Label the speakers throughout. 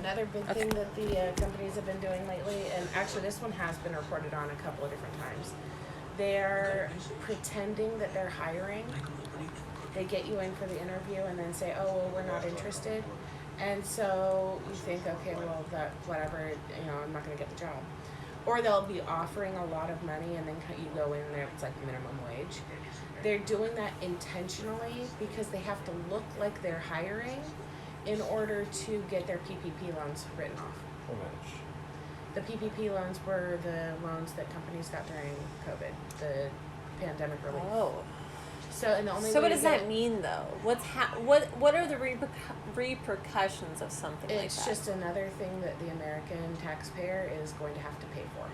Speaker 1: Another big thing that the companies have been doing lately, and actually this one has been reported on a couple of different times, they're pretending that they're hiring. They get you in for the interview and then say, oh, well, we're not interested. And so you think, okay, well, that whatever, I'm not going to get the job. Or they'll be offering a lot of money and then you go in there, it's like minimum wage. They're doing that intentionally because they have to look like they're hiring in order to get their PPP loans written off.
Speaker 2: How much?
Speaker 1: The PPP loans were the loans that companies got during COVID, the pandemic relief.
Speaker 3: Oh.
Speaker 1: So, and the only
Speaker 3: So
Speaker 1: way
Speaker 3: what
Speaker 1: to
Speaker 3: does
Speaker 1: get
Speaker 3: that mean, though? What are the repercussions of something like that?
Speaker 1: It's just another thing that the American taxpayer is going to have to pay for.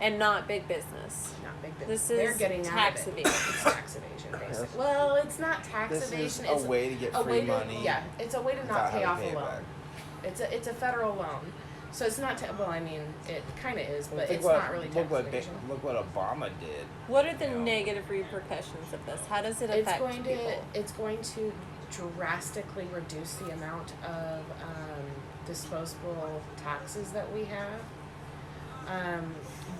Speaker 3: And not big business.
Speaker 1: Not big business.
Speaker 3: This
Speaker 1: They're
Speaker 3: is
Speaker 1: getting
Speaker 3: tax
Speaker 1: out of it.
Speaker 3: evasion.
Speaker 1: It's tax evasion, basically. Well, it's not tax
Speaker 2: This
Speaker 1: evasion.
Speaker 2: is
Speaker 1: It's
Speaker 2: a way to get free money.
Speaker 1: Yeah, it's a way to not
Speaker 2: without
Speaker 1: pay off
Speaker 2: having
Speaker 1: a
Speaker 2: to pay it
Speaker 1: loan.
Speaker 2: back.
Speaker 1: It's a federal loan, so it's not. Well, I mean, it kind of is, but
Speaker 2: Think
Speaker 1: it's
Speaker 2: what-
Speaker 1: not really tax evasion.
Speaker 2: Look what Obama did.
Speaker 3: What are the
Speaker 2: You know.
Speaker 3: negative repercussions of this? How does it
Speaker 1: It's
Speaker 3: affect
Speaker 1: going
Speaker 3: people?
Speaker 1: it's going to drastically reduce the amount of disposable taxes that we have,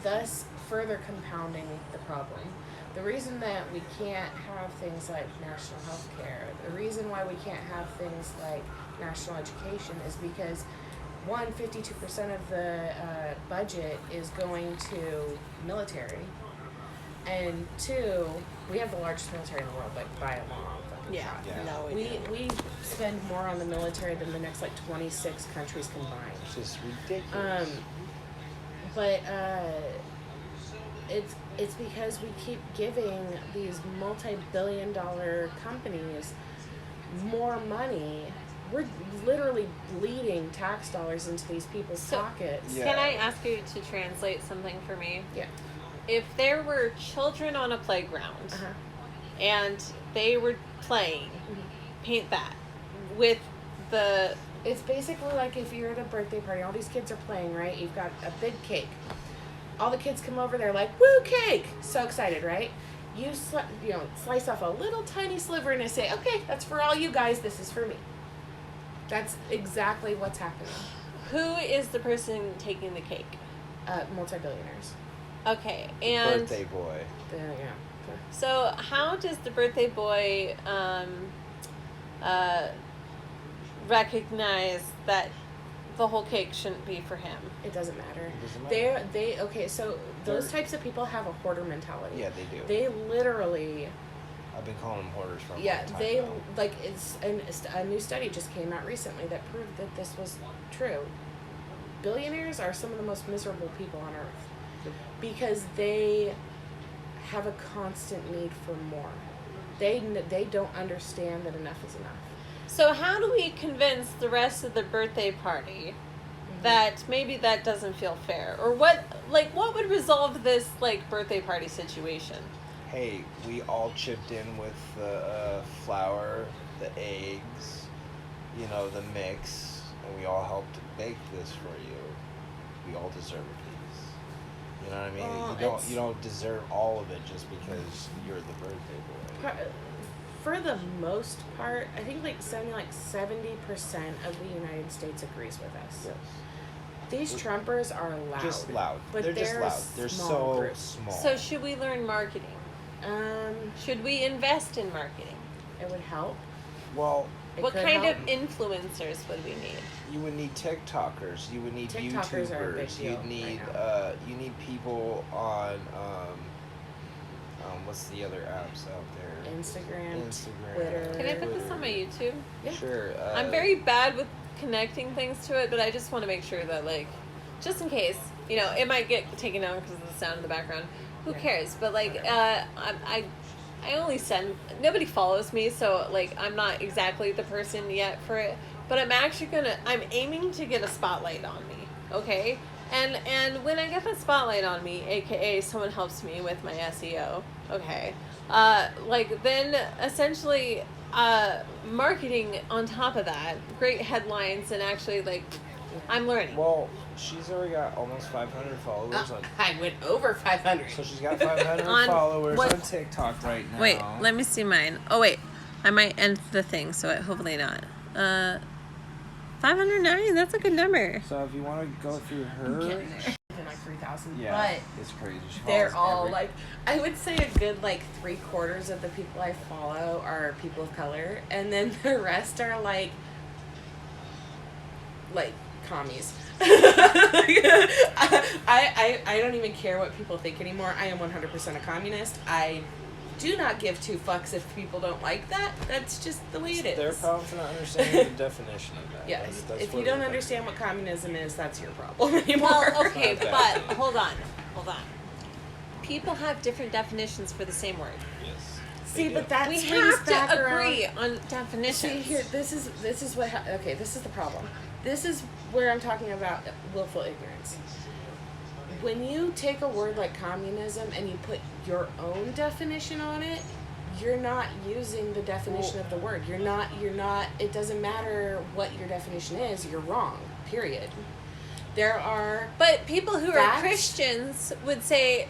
Speaker 1: thus further compounding the problem. The reason that we can't have things like national health care, the reason why we can't have things like national education is because 52% of the budget is going to military, and 2, we have the largest military in the world, like by a long fucking
Speaker 3: Yeah.
Speaker 1: shot.
Speaker 2: Yeah.
Speaker 3: No,
Speaker 1: We spend more on the military than the next 26 countries combined.
Speaker 2: It's just ridiculous.
Speaker 1: But it's because we keep giving these multi-billion-dollar companies more money. We're literally bleeding tax dollars into these people's pockets.
Speaker 2: Yeah.
Speaker 3: Can I ask you to translate something for me?
Speaker 1: Yeah.
Speaker 3: If there were children on a playground
Speaker 1: Uh-huh.
Speaker 3: and they were playing,
Speaker 1: Mm-hmm.
Speaker 3: paint that with the
Speaker 1: It's basically like if you're at a birthday party, all these kids are playing, right? You've got a big cake. All the kids come over, they're like, woo, cake! So excited, right? You slice off a little tiny sliver and I say, okay, that's for all you guys, this is for me. That's exactly what's happening.
Speaker 3: who is the person taking the cake?
Speaker 1: Multi-billionaires.
Speaker 3: Okay, and
Speaker 2: Birthday boy.
Speaker 1: Yeah.
Speaker 3: so how does the birthday boy recognize that the whole cake shouldn't be for him?
Speaker 1: It doesn't matter.
Speaker 2: It doesn't matter.
Speaker 1: Okay, so those
Speaker 2: They're-
Speaker 1: types of people have a hoarder mentality.
Speaker 2: Yeah, they do.
Speaker 1: They literally,
Speaker 2: I've been calling them hoarders for a long
Speaker 1: yeah,
Speaker 2: time
Speaker 1: they,
Speaker 2: now.
Speaker 1: like, a new study just came out recently that proved that this was true. Billionaires are some of the most miserable people on earth because they have a constant need for more. They don't understand that enough is enough.
Speaker 3: So how do we convince the rest of the birthday party that maybe that doesn't feel fair? Or what would resolve this birthday party situation?
Speaker 2: Hey, we all chipped in with the flour, the eggs, the mix, and we all helped bake this for you. We all deserve a piece. You know what I mean?
Speaker 1: Well,
Speaker 2: you don't deserve all of it just because you're the birthday boy.
Speaker 1: For the most part, I think 70% of the United States agrees with us.
Speaker 2: Yes.
Speaker 1: These Trumpers are loud.
Speaker 2: Just loud.
Speaker 1: But
Speaker 2: They're just
Speaker 1: they're
Speaker 2: loud. They're
Speaker 1: small
Speaker 2: so
Speaker 1: group.
Speaker 2: small.
Speaker 3: So should we learn marketing? Should we invest in marketing?
Speaker 1: It would help.
Speaker 2: Well,
Speaker 1: It
Speaker 3: What
Speaker 1: could
Speaker 3: kind
Speaker 1: help.
Speaker 3: of influencers would we need?
Speaker 2: you would need TikTokers. You would need
Speaker 1: TikTokers are a big
Speaker 2: YouTubers.
Speaker 1: deal
Speaker 2: You'd need
Speaker 1: right
Speaker 2: you need people on what's the other apps out there?
Speaker 1: Instagram,
Speaker 2: Instagram.
Speaker 1: Twitter.
Speaker 3: Can I put this on my YouTube?
Speaker 1: Yeah.
Speaker 2: Sure.
Speaker 3: I'm very bad with connecting things to it, but I just want to make sure that, just in case, it might get taken down because of the sound in the background. Who
Speaker 1: Yeah.
Speaker 3: cares? But, I only send, nobody follows me, so, I'm not exactly the person yet for it. But I'm aiming to get a spotlight on me, okay? And when I get the spotlight on me, aka someone helps me with my SEO, okay? Then essentially, marketing on top of that, great headlines, and actually, I'm learning.
Speaker 2: Well, she's already got almost 500 followers on.
Speaker 1: I went over 500.
Speaker 2: So she's got 500
Speaker 3: On
Speaker 2: followers
Speaker 3: what-
Speaker 2: on TikTok right now.
Speaker 3: Wait, let me see mine. Oh, wait. I might end the thing, so hopefully not. 509. That's a good number.
Speaker 2: So if you want to go through
Speaker 1: I'm
Speaker 2: her,
Speaker 1: getting there. Something like 3,000.
Speaker 2: yeah,
Speaker 1: But
Speaker 2: it's crazy. She
Speaker 1: they're
Speaker 2: follows
Speaker 1: all
Speaker 2: every-
Speaker 1: like, I would say a good like 3/4 of the people I follow are people of color, and then the rest are like commies. I don't even care what people think anymore. I am 100% a communist. I do not give two fucks if people don't like that. That's just the way it is.
Speaker 2: Their problem for not understanding the definition of that.
Speaker 1: Yes.
Speaker 2: That's
Speaker 1: If
Speaker 2: what
Speaker 1: you don't
Speaker 2: it is.
Speaker 1: understand what communism is, that's your problem anymore.
Speaker 3: Well, okay,
Speaker 2: Not
Speaker 3: but
Speaker 2: bad.
Speaker 3: hold on. People have different definitions for the same word.
Speaker 2: Yes.
Speaker 1: See,
Speaker 2: They
Speaker 1: but
Speaker 2: do.
Speaker 1: that
Speaker 3: We
Speaker 1: swings
Speaker 3: have
Speaker 1: back
Speaker 3: to
Speaker 1: around.
Speaker 3: agree on definitions.
Speaker 1: See here, this is what. Okay, this is the problem. This is where I'm talking about willful ignorance. When you take a word like communism and you put your own definition on it, you're not using the definition of the word. You're not. It doesn't matter what your definition is. You're wrong. Period. There are.
Speaker 3: But people who are
Speaker 1: Facts.
Speaker 3: Christians would say,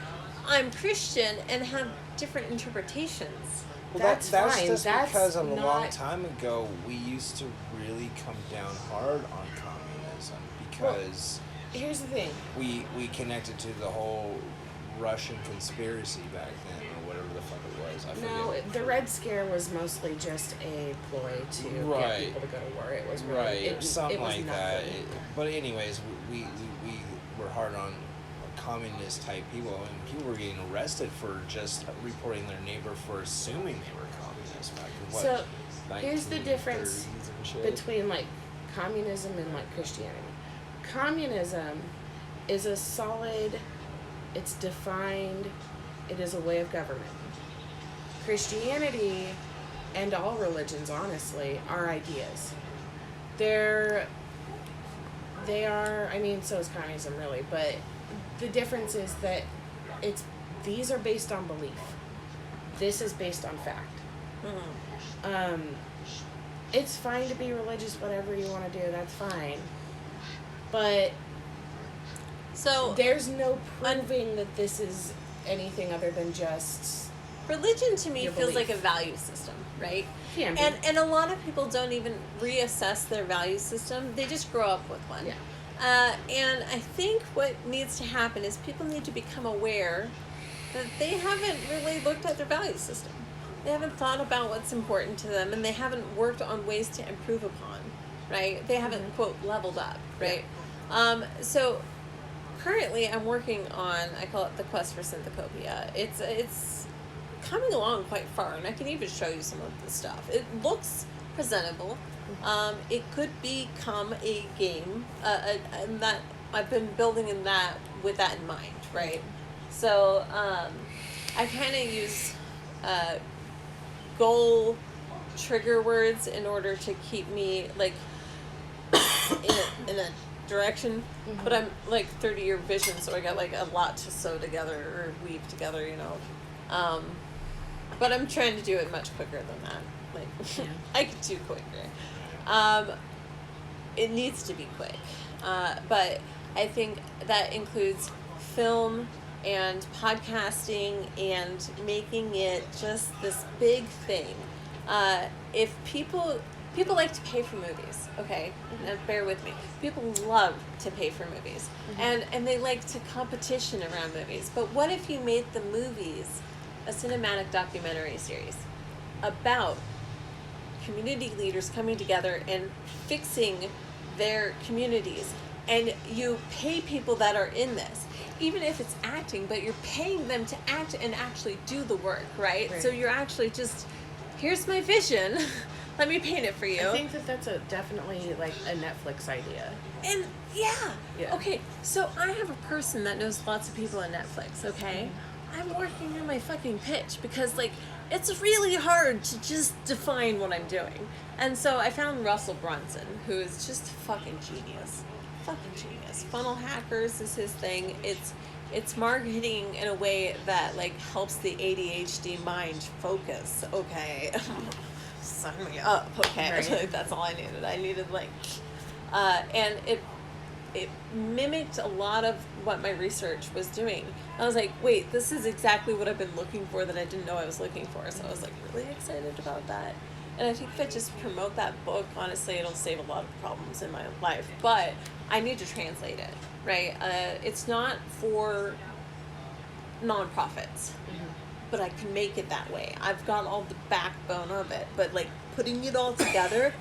Speaker 3: I'm Christian, and have different interpretations.
Speaker 2: Well,
Speaker 1: That's
Speaker 2: that's
Speaker 1: fine.
Speaker 2: just
Speaker 1: That's
Speaker 2: because a long
Speaker 1: not-
Speaker 2: time ago we used to really come down hard on communism because
Speaker 1: Here's the thing.
Speaker 2: we connected to the whole Russian conspiracy back then or whatever the fuck it was. I
Speaker 1: No,
Speaker 2: forget.
Speaker 1: the Red Scare was mostly just a ploy to
Speaker 2: Right.
Speaker 1: get people to go to war. It was really,
Speaker 2: Right,
Speaker 1: it,
Speaker 2: something
Speaker 1: it was
Speaker 2: like
Speaker 1: nothing.
Speaker 2: that. But anyways, we were hard on communist type people, and people were getting arrested for just reporting their neighbor for assuming they were communists back in what?
Speaker 1: So, here's the
Speaker 2: 1930s
Speaker 1: difference
Speaker 2: and shit?
Speaker 1: between like communism and like Christianity. Communism is a solid, it's defined, it is a way of government. Christianity and all religions, honestly, are ideas. They are, I mean, so is communism really, but the difference is that these are based on belief. This is based on fact. It's fine to be religious, whatever you want to do, that's fine. But
Speaker 3: So
Speaker 1: there's no proving that this is anything other than just
Speaker 3: religion to me
Speaker 1: Your
Speaker 3: feels
Speaker 1: belief.
Speaker 3: like a value system, right?
Speaker 1: can be.
Speaker 3: And a lot of people don't even reassess their value system. They just grow up with one.
Speaker 1: Yeah.
Speaker 3: And I think what needs to happen is people need to become aware that they haven't really looked at their value system. They haven't thought about what's important to them, and they haven't worked on ways to improve upon, right? They haven't, quote, leveled up, right? So currently I'm working on, I call it the Quest for Synthocopia. It's coming along quite far, and I can even show you some of the stuff. It looks presentable. It could become a game, and that I've been building in that with that in mind, right? So I kind of use goal trigger words in order to keep me like in a direction. But I'm like 30-year vision, so I got like a lot to sew together or weave together, you know. But I'm trying to do it much quicker than that. Like I could do quicker. It needs to be quick, but I think that includes film and podcasting and making it just this big thing. If people like to pay for movies, okay? Now bear with me. People love to pay for movies, and they like to competition around movies. But what if you made the movies a cinematic documentary series about community leaders coming together and fixing their communities, and you pay people that are in this, even if it's acting, but you're paying them to act and actually do the work, right? So you're actually just, here's my vision, let me paint it for you.
Speaker 1: I think that that's definitely like a Netflix idea.
Speaker 3: And yeah.
Speaker 1: Yeah.
Speaker 3: Okay, so I have a person that knows lots of people on Netflix, okay? I'm working on my fucking pitch because, like, it's really hard to just define what I'm doing. And so I found Russell Brunson, who is just fucking genius. Fucking genius. Funnel Hackers is his thing. It's marketing in a way that, like, helps the ADHD mind focus, okay? Sign me up, okay?
Speaker 1: Right.
Speaker 3: Like, that's all I needed. I needed, like... and it mimicked a lot of what my research was doing. I was like, wait, this is exactly what I've been looking for that I didn't know I was looking for. So I was like really excited about that. And I think if I just promote that book, honestly, it'll save a lot of problems in my life. But I need to translate it, right? It's not for nonprofits, but I can make it that way. I've got all the backbone of it, but like putting it all together,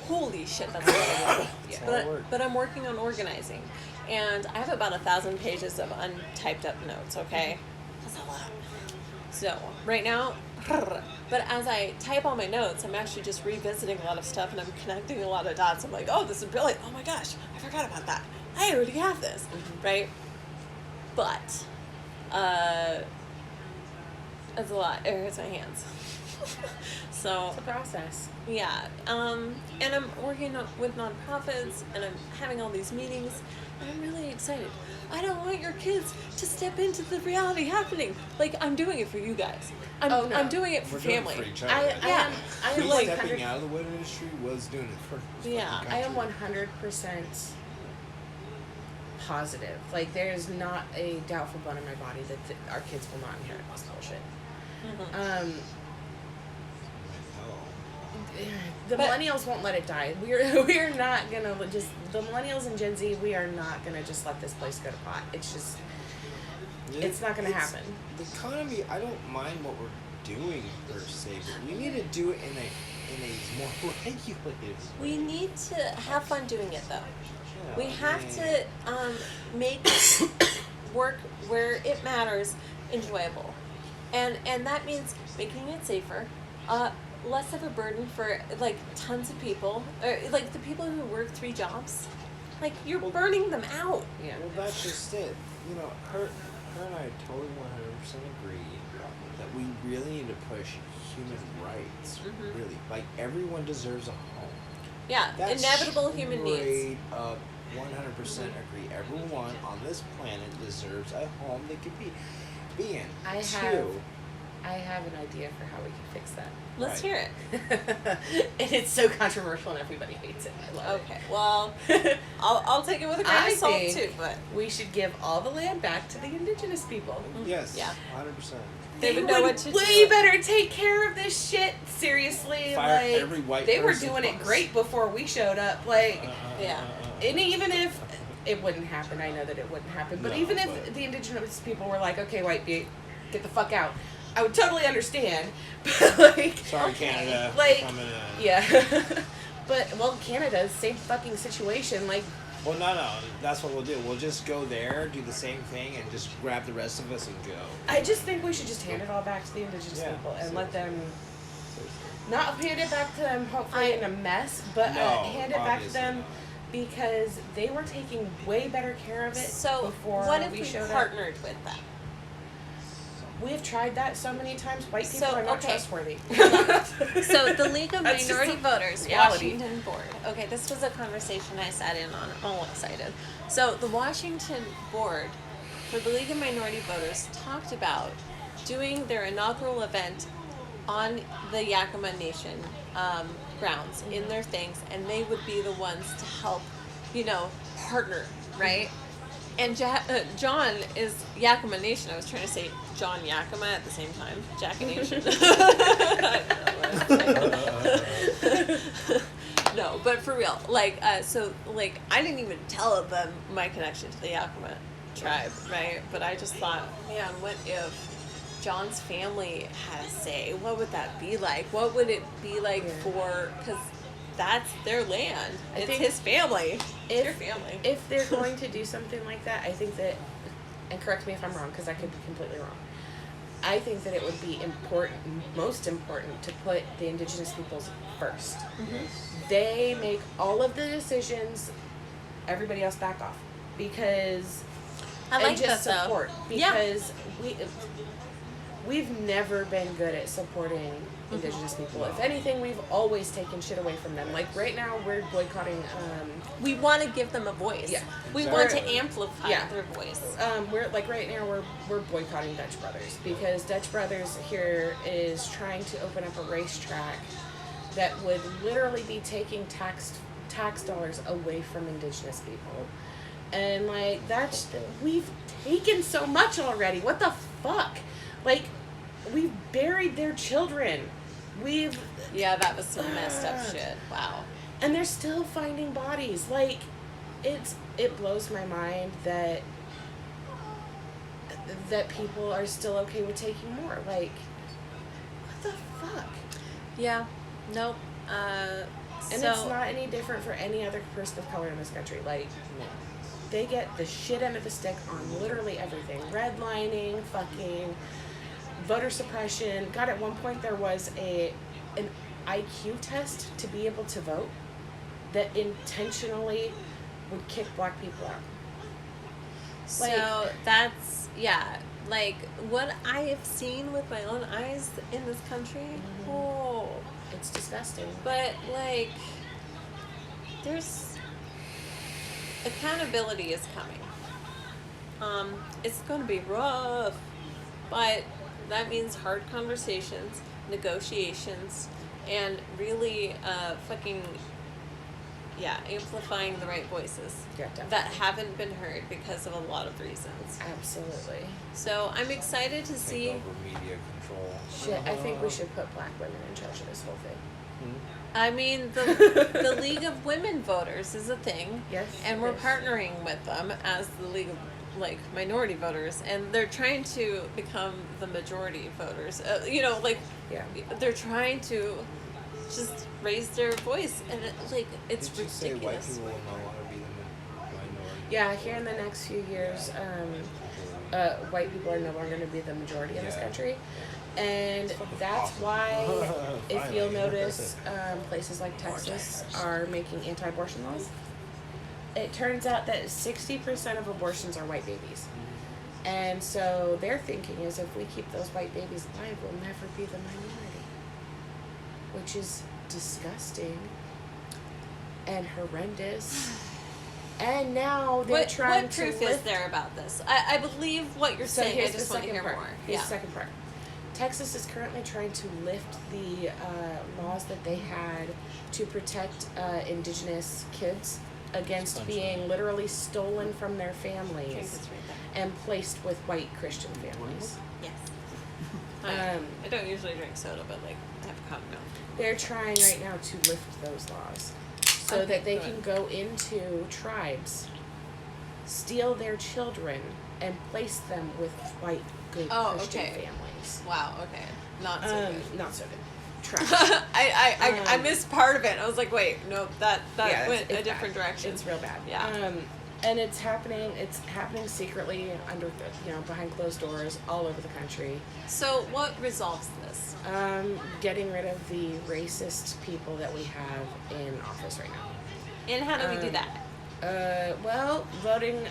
Speaker 3: holy shit, that's a lot of work.
Speaker 2: Yeah.
Speaker 3: But I'm working on organizing, and I have about 1,000 pages of untyped up notes. Okay, that's a lot. So right now, but as I type all my notes, I'm actually just revisiting a lot of stuff, and I'm connecting a lot of dots. I'm like, oh, this is brilliant. Oh my gosh, I forgot about that. I already have this, right? But that's a lot. It hurts my hands. So
Speaker 1: It's a process.
Speaker 3: yeah, and I'm working with nonprofits, and I'm having all these meetings, and I'm really excited. I don't want your kids to step into the reality happening. Like, I'm doing it for you guys.
Speaker 1: Oh, no.
Speaker 3: I'm doing it for
Speaker 4: We're doing it
Speaker 3: family.
Speaker 4: for each other.
Speaker 3: Yeah.
Speaker 1: I am
Speaker 4: Me
Speaker 1: like
Speaker 4: stepping
Speaker 1: 100.
Speaker 4: out of the wood industry was doing it for this
Speaker 3: Yeah,
Speaker 4: fucking
Speaker 1: I am
Speaker 4: country.
Speaker 1: 100% positive. Like, there's not a doubtful bone in my body that our kids will not inherit this bullshit.
Speaker 3: Mhm.
Speaker 1: The
Speaker 3: But-
Speaker 1: millennials won't let it die. We're not gonna just the millennials and Gen Z. We are not gonna just let this place go to pot. It's just it's not gonna happen.
Speaker 4: The economy, I don't mind what we're doing per se, but we need to do it in a more regulated.
Speaker 3: We need to have fun doing it, though.
Speaker 4: Yeah,
Speaker 3: We have
Speaker 4: I mean,
Speaker 3: to make work where it matters enjoyable, and that means making it safer, less of a burden for like tons of people, or like the people who work 3 jobs, like you're burning them out.
Speaker 1: Yeah.
Speaker 4: Well, that's just it. You know, her and I totally 100% agree that we really need to push human rights.
Speaker 3: Mhm.
Speaker 4: Really, like everyone deserves a home.
Speaker 3: Yeah,
Speaker 4: That's
Speaker 3: inevitable human needs.
Speaker 4: straight up 100% agree. Everyone on this planet deserves a home they could be in.
Speaker 1: I have an idea for how we can fix that.
Speaker 3: Let's
Speaker 4: Right.
Speaker 3: hear it.
Speaker 1: And it's so controversial and everybody hates it. I love
Speaker 3: Okay, well, I'll take it with a grain
Speaker 1: I
Speaker 3: of salt
Speaker 1: think-
Speaker 3: too, but
Speaker 1: it. We should give all the land back to the indigenous people.
Speaker 4: Yes.
Speaker 3: Yeah.
Speaker 4: 100%.
Speaker 3: They would know what to
Speaker 1: way
Speaker 3: do.
Speaker 1: better take care of this shit. Seriously,
Speaker 4: Fire
Speaker 1: like
Speaker 4: every white
Speaker 1: they were
Speaker 4: person
Speaker 1: doing it
Speaker 4: plus.
Speaker 1: great before we showed up. Like,
Speaker 3: Yeah.
Speaker 1: and even if it wouldn't happen, I know that it wouldn't happen. But
Speaker 4: No,
Speaker 1: even if
Speaker 4: but-
Speaker 1: the indigenous people were like, "Okay, white people, get the fuck out," I would totally understand. But like,
Speaker 4: Sorry, Canada.
Speaker 1: Like,
Speaker 4: coming in.
Speaker 1: yeah. But well, Canada, same fucking situation. Like,
Speaker 4: Well, no. That's what we'll do. We'll just go there, do the same thing, and just grab the rest of us and go.
Speaker 1: I just think we should just hand it all back to the indigenous
Speaker 4: Yeah,
Speaker 1: people and let
Speaker 4: seriously.
Speaker 1: them. Not hand it back to them, hopefully in a mess, but
Speaker 4: No,
Speaker 1: hand it back to
Speaker 4: obviously
Speaker 1: them
Speaker 4: not.
Speaker 1: because they were taking way better care of it
Speaker 3: So
Speaker 1: before
Speaker 3: what if
Speaker 1: we
Speaker 3: we
Speaker 1: showed up.
Speaker 3: partnered with them?
Speaker 1: We've tried that so many times. White people
Speaker 3: So,
Speaker 1: are not
Speaker 3: okay.
Speaker 1: trustworthy.
Speaker 3: So the League of
Speaker 1: That's just
Speaker 3: Minority
Speaker 1: a
Speaker 3: Voters
Speaker 1: reality.
Speaker 3: Washington Board. Okay, this was a conversation I sat in on. I'm all excited. So the Washington Board for the League of Minority Voters talked about doing their inaugural event on the Yakima Nation grounds in their things, and they would be the ones to help, partner, right? And John is Yakima Nation. I was trying to say John Yakima at the same time. Jacka Nation. No, but for real, I didn't even tell them my connection to the Yakima tribe, right? But I just thought, man, what if John's family had a say? What would that be like? What would it be like because that's their land.
Speaker 1: I
Speaker 3: It's
Speaker 1: think
Speaker 3: his family. It's
Speaker 1: if-
Speaker 3: your family.
Speaker 1: If they're going to do something like that, I think that, and correct me if I'm wrong, because I could be completely wrong. I think that it would be most important to put the indigenous peoples first. They make all of the decisions. Everybody else back off, because
Speaker 3: I like
Speaker 1: and just
Speaker 3: that, though.
Speaker 1: support
Speaker 3: Yeah.
Speaker 1: because we've never been good at supporting indigenous people. If anything, we've always taken shit away from them. Like right now, we're boycotting.
Speaker 3: We want to give them a voice.
Speaker 1: Yeah.
Speaker 3: We want to
Speaker 4: Exactly.
Speaker 3: amplify
Speaker 1: Yeah.
Speaker 3: their voice.
Speaker 1: We're like right now we're boycotting Dutch Brothers because Dutch Brothers here is trying to open up a racetrack that would literally be taking tax dollars away from indigenous people. And like that's we've taken so much already. What the fuck? Like we've buried their children. We've
Speaker 3: Yeah, that was some messed up shit. Wow.
Speaker 1: and they're still finding bodies. Like, it blows my mind that people are still okay with taking more. Like, what the fuck?
Speaker 3: Yeah. Nope.
Speaker 1: And
Speaker 3: So
Speaker 1: it's not any different for any other person of color in this country. Like, they get the shit end of the stick on literally everything. Redlining, fucking voter suppression. God, at one point there was an IQ test to be able to vote that intentionally would kick black people out.
Speaker 3: So that's like what I have seen with my own eyes in this country.
Speaker 1: Mhm.
Speaker 3: Oh,
Speaker 1: It's disgusting.
Speaker 3: but like, there's accountability is coming. It's going to be rough, but that means hard conversations, negotiations, and really fucking amplifying the right voices
Speaker 1: Yeah, definitely.
Speaker 3: that haven't been heard because of a lot of reasons.
Speaker 1: Absolutely.
Speaker 3: So I'm excited to
Speaker 4: Take
Speaker 3: see.
Speaker 4: over media control.
Speaker 1: Shit, I think we should put black women in charge of this whole thing.
Speaker 3: I mean, the League of Women Voters is a thing,
Speaker 1: Yes.
Speaker 3: and we're
Speaker 1: yes.
Speaker 3: partnering with them as the League of minority voters, and they're trying to become the majority voters.
Speaker 1: Yeah.
Speaker 3: They're trying to just raise their voice, and it's
Speaker 4: Did you say white
Speaker 3: ridiculous.
Speaker 4: people will no longer be the minority?
Speaker 1: Yeah, here in the next few years, white people are no longer going to be the majority in this
Speaker 4: Yeah.
Speaker 1: country. And
Speaker 4: Fucking
Speaker 1: that's
Speaker 4: awesome.
Speaker 1: why, if you'll
Speaker 4: Finally.
Speaker 1: notice, places like Texas are making anti-abortion laws. It turns out that 60% of abortions are white babies. And so their thinking is if we keep those white babies alive, we'll never be the minority. Which is disgusting and horrendous. And now they're trying
Speaker 3: What
Speaker 1: to
Speaker 3: proof
Speaker 1: lift
Speaker 3: is there about this? I believe what you're saying. I
Speaker 1: here's
Speaker 3: just
Speaker 1: the
Speaker 3: want to
Speaker 1: second
Speaker 3: hear
Speaker 1: part.
Speaker 3: more.
Speaker 1: Here's
Speaker 3: Yeah.
Speaker 1: the second part. Texas is currently trying to lift the laws that they had to protect indigenous kids against
Speaker 4: Country.
Speaker 1: being literally stolen from their
Speaker 3: Drink
Speaker 1: families
Speaker 3: this right there.
Speaker 1: and placed with white Christian families.
Speaker 3: Yes.
Speaker 1: Um,
Speaker 3: I don't usually drink soda, but I have a cup now.
Speaker 1: They're trying right now to lift those laws so
Speaker 3: Okay,
Speaker 1: that they
Speaker 3: good.
Speaker 1: can go into tribes, steal their children, and place them with white good
Speaker 3: Oh,
Speaker 1: Christian
Speaker 3: okay.
Speaker 1: families.
Speaker 3: Wow. Okay. Not so good.
Speaker 1: Not so good. Trash.
Speaker 3: I missed part of it. I was like, wait, no, that
Speaker 1: Yeah,
Speaker 3: went
Speaker 1: it's
Speaker 3: a different
Speaker 1: bad.
Speaker 3: direction.
Speaker 1: It's real bad.
Speaker 3: Yeah.
Speaker 1: And it's happening secretly behind closed doors all over the country.
Speaker 3: So what resolves this?
Speaker 1: Getting rid of the racist people that we have in office right now.
Speaker 3: And how do we do that?
Speaker 1: Well, voting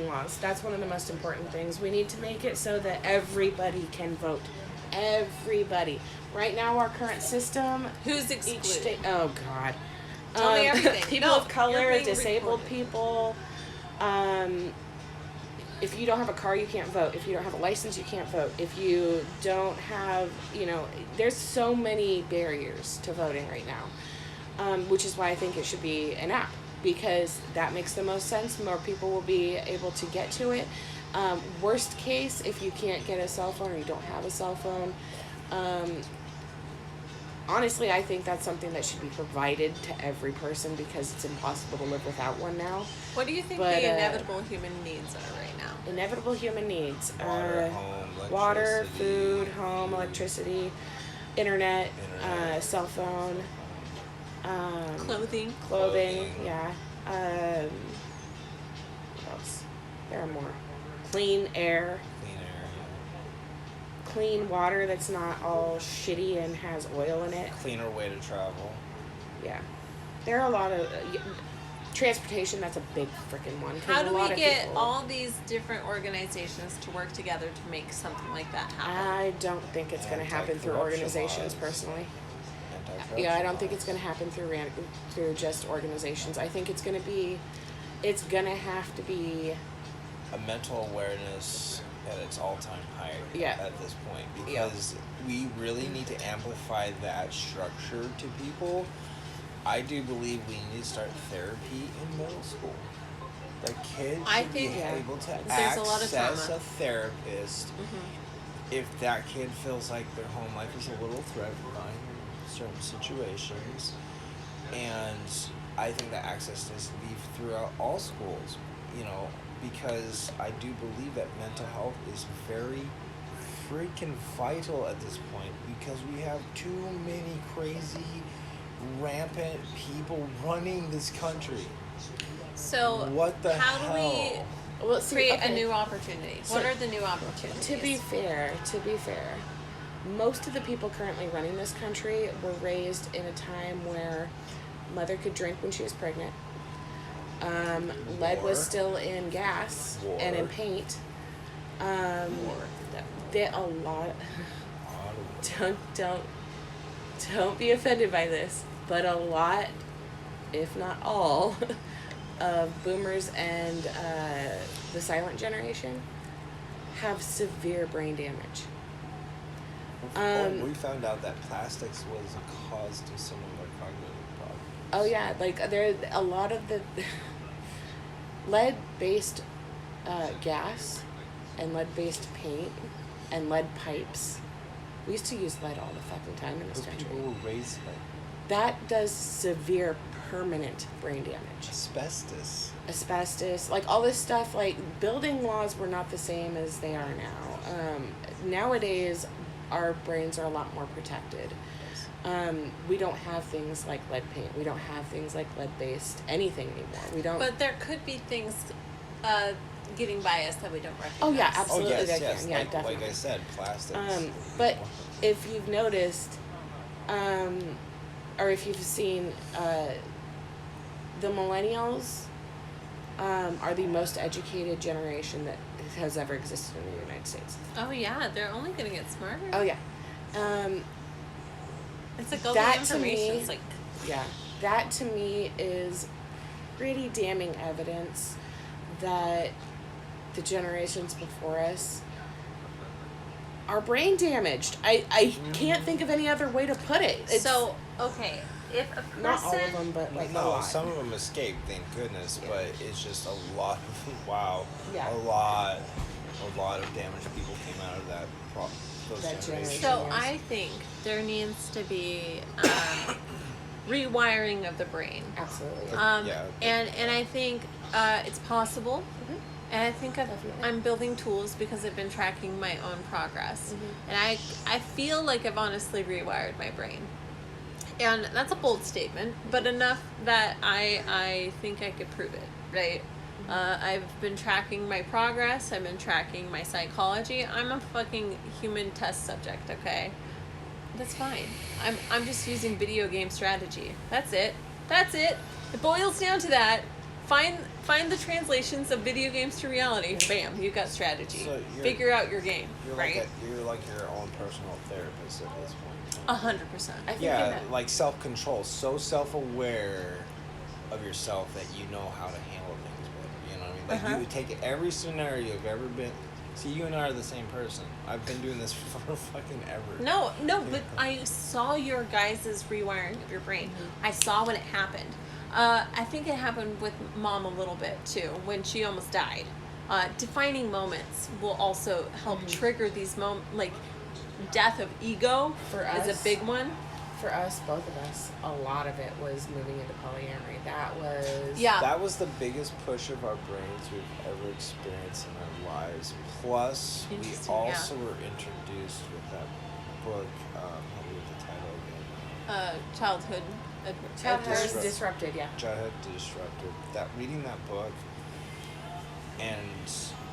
Speaker 1: laws. That's one of the most important things. We need to make it so that everybody can vote. Everybody. Right now, our current system,
Speaker 3: Who's
Speaker 1: each
Speaker 3: excluded?
Speaker 1: state. Oh God.
Speaker 3: Tell me everything.
Speaker 1: People
Speaker 3: No,
Speaker 1: of color,
Speaker 3: you're being
Speaker 1: disabled
Speaker 3: recorded.
Speaker 1: people. If you don't have a car, you can't vote. If you don't have a license, you can't vote. If you don't have, there's so many barriers to voting right now, which is why I think it should be an app, because that makes the most sense. More people will be able to get to it. Worst case, if you can't get a cell phone or you don't have a cell phone, honestly, I think that's something that should be provided to every person because it's impossible to live without one now.
Speaker 3: What do you think
Speaker 1: But,
Speaker 3: the inevitable human needs are right now?
Speaker 1: Inevitable human needs.
Speaker 4: Water, home,
Speaker 1: Water,
Speaker 4: electricity.
Speaker 1: food, home, electricity, internet,
Speaker 4: Internet.
Speaker 1: cell phone,
Speaker 3: Clothing.
Speaker 1: clothing, yeah. What else? There are more. Clean air,
Speaker 4: Clean air.
Speaker 1: clean water that's not all shitty and has oil in it.
Speaker 4: Cleaner way to travel.
Speaker 1: Yeah. There are a lot of transportation. That's a big freaking one. 'Cause
Speaker 3: How
Speaker 1: a
Speaker 3: do
Speaker 1: lot
Speaker 3: we
Speaker 1: of
Speaker 3: get
Speaker 1: people-
Speaker 3: all these different organizations to work together to make something like that happen?
Speaker 1: I don't think it's going to happen through
Speaker 4: Anti-corruption
Speaker 1: organizations
Speaker 4: laws.
Speaker 1: personally.
Speaker 4: Anti-corruption
Speaker 1: Yeah, I don't think
Speaker 4: laws.
Speaker 1: it's going to happen through just organizations. I think it's going to have to be
Speaker 4: a mental awareness at its all-time high
Speaker 1: Yeah.
Speaker 4: at this point,
Speaker 1: Yeah.
Speaker 4: because we really need to amplify that structure to people. I do believe we need to start therapy in middle school. The kids
Speaker 3: I
Speaker 4: should be
Speaker 3: think
Speaker 4: able to
Speaker 3: there's a lot of
Speaker 4: access
Speaker 3: trauma.
Speaker 4: a therapist.
Speaker 3: Mm-hmm.
Speaker 4: If that kid feels like their home life is a little threatened, certain situations, and I think that access needs to be throughout all schools, you know, because I do believe that mental health is very freaking vital at this point, because we have too many crazy, rampant people running this country.
Speaker 3: So
Speaker 4: What the
Speaker 3: how do
Speaker 4: hell?
Speaker 1: Well,
Speaker 3: we
Speaker 1: see,
Speaker 3: create
Speaker 1: okay.
Speaker 3: a new opportunity?
Speaker 1: So,
Speaker 3: What are the new opportunities?
Speaker 1: To be fair, most of the people currently running this country were raised in a time where mother could drink when she was pregnant. Lead
Speaker 4: War.
Speaker 1: was still in gas and in
Speaker 4: War.
Speaker 1: paint.
Speaker 3: War, definitely.
Speaker 1: There a lot. Don't be offended by this, but a lot, if not all, of boomers and the silent generation have severe brain damage.
Speaker 4: We found out that plastics was a cause to some of our cognitive problems.
Speaker 1: Oh yeah, like there a lot of the lead-based gas and lead-based paint and lead pipes. We used to use lead all the fucking time in this
Speaker 4: Those
Speaker 1: country.
Speaker 4: people were raised like
Speaker 1: That does severe permanent brain damage. Asbestos, like all this stuff, like building laws were not the same as they are now. Nowadays, our brains are a lot more protected. We don't have things like lead paint. We don't have things like lead-based anything anymore. We don't.
Speaker 3: But there could be things getting by us that we don't recognize.
Speaker 1: Oh, yeah,
Speaker 4: Oh
Speaker 1: absolutely.
Speaker 4: yes,
Speaker 1: they
Speaker 4: yes.
Speaker 1: can. Yeah,
Speaker 4: Like
Speaker 1: definitely.
Speaker 4: I said, plastics.
Speaker 1: But if you've noticed, or if you've seen, the millennials are the most educated generation that has ever existed in the United States.
Speaker 3: Oh yeah, they're only gonna get smarter.
Speaker 1: Oh yeah,
Speaker 3: It's like all
Speaker 1: that
Speaker 3: the
Speaker 1: to
Speaker 3: information.
Speaker 1: me-
Speaker 3: It's like
Speaker 1: yeah. That to me is pretty damning evidence that the generations before us are brain damaged. I can't think of any other way to put it. It's
Speaker 3: so okay. If a person
Speaker 1: not all of them, but like a
Speaker 4: no,
Speaker 1: lot.
Speaker 4: some of them escaped, thank goodness.
Speaker 1: Yeah.
Speaker 4: But it's just a lot of
Speaker 1: Yeah.
Speaker 4: a lot of damaged people came out of those
Speaker 1: That
Speaker 4: generations.
Speaker 3: So
Speaker 1: Yes.
Speaker 3: I think there needs to be rewiring of the brain.
Speaker 1: Absolutely.
Speaker 4: Yeah.
Speaker 3: And I think it's possible.
Speaker 1: Mhm.
Speaker 3: And I think
Speaker 1: Definitely.
Speaker 3: I'm building tools because I've been tracking my own progress.
Speaker 1: Mhm.
Speaker 3: And I feel like I've honestly rewired my brain. And that's a bold statement, but enough that I think I could prove it, right? I've been tracking my progress. I've been tracking my psychology. I'm a fucking human test subject, okay? That's fine. I'm just using video game strategy. That's it. It boils down to that. Find the translations of video games to reality. Bam, you got strategy.
Speaker 4: So you're-
Speaker 3: Figure out your game,
Speaker 4: You're
Speaker 3: right?
Speaker 4: you're like your own personal therapist at this point.
Speaker 3: 100%.
Speaker 1: I think
Speaker 4: Yeah,
Speaker 1: that,
Speaker 4: like self-control, so self-aware of yourself that you know how to handle things better. You know what I mean? Like
Speaker 3: Uh-huh.
Speaker 4: you take every scenario you've ever been. See, you and I are the same person. I've been doing this for fucking ever.
Speaker 3: No, but I saw your guys' rewiring of your brain. I saw when it happened. I think it happened with Mom a little bit too, when she almost died. Defining moments will also help trigger these like death of ego
Speaker 1: For
Speaker 3: is
Speaker 1: us,
Speaker 3: a big one.
Speaker 1: for us, both of us, a lot of it was moving into polyamory. That was
Speaker 3: Yeah.
Speaker 4: That was the biggest push of our brains we've ever experienced in our lives. Plus, we
Speaker 3: Interesting,
Speaker 4: also were introduced with that book. Help me with the title again.
Speaker 3: Childhood.
Speaker 1: Childhood
Speaker 4: Disrupt-
Speaker 1: disrupted. Yeah.
Speaker 4: Childhood Disrupted. That reading that book and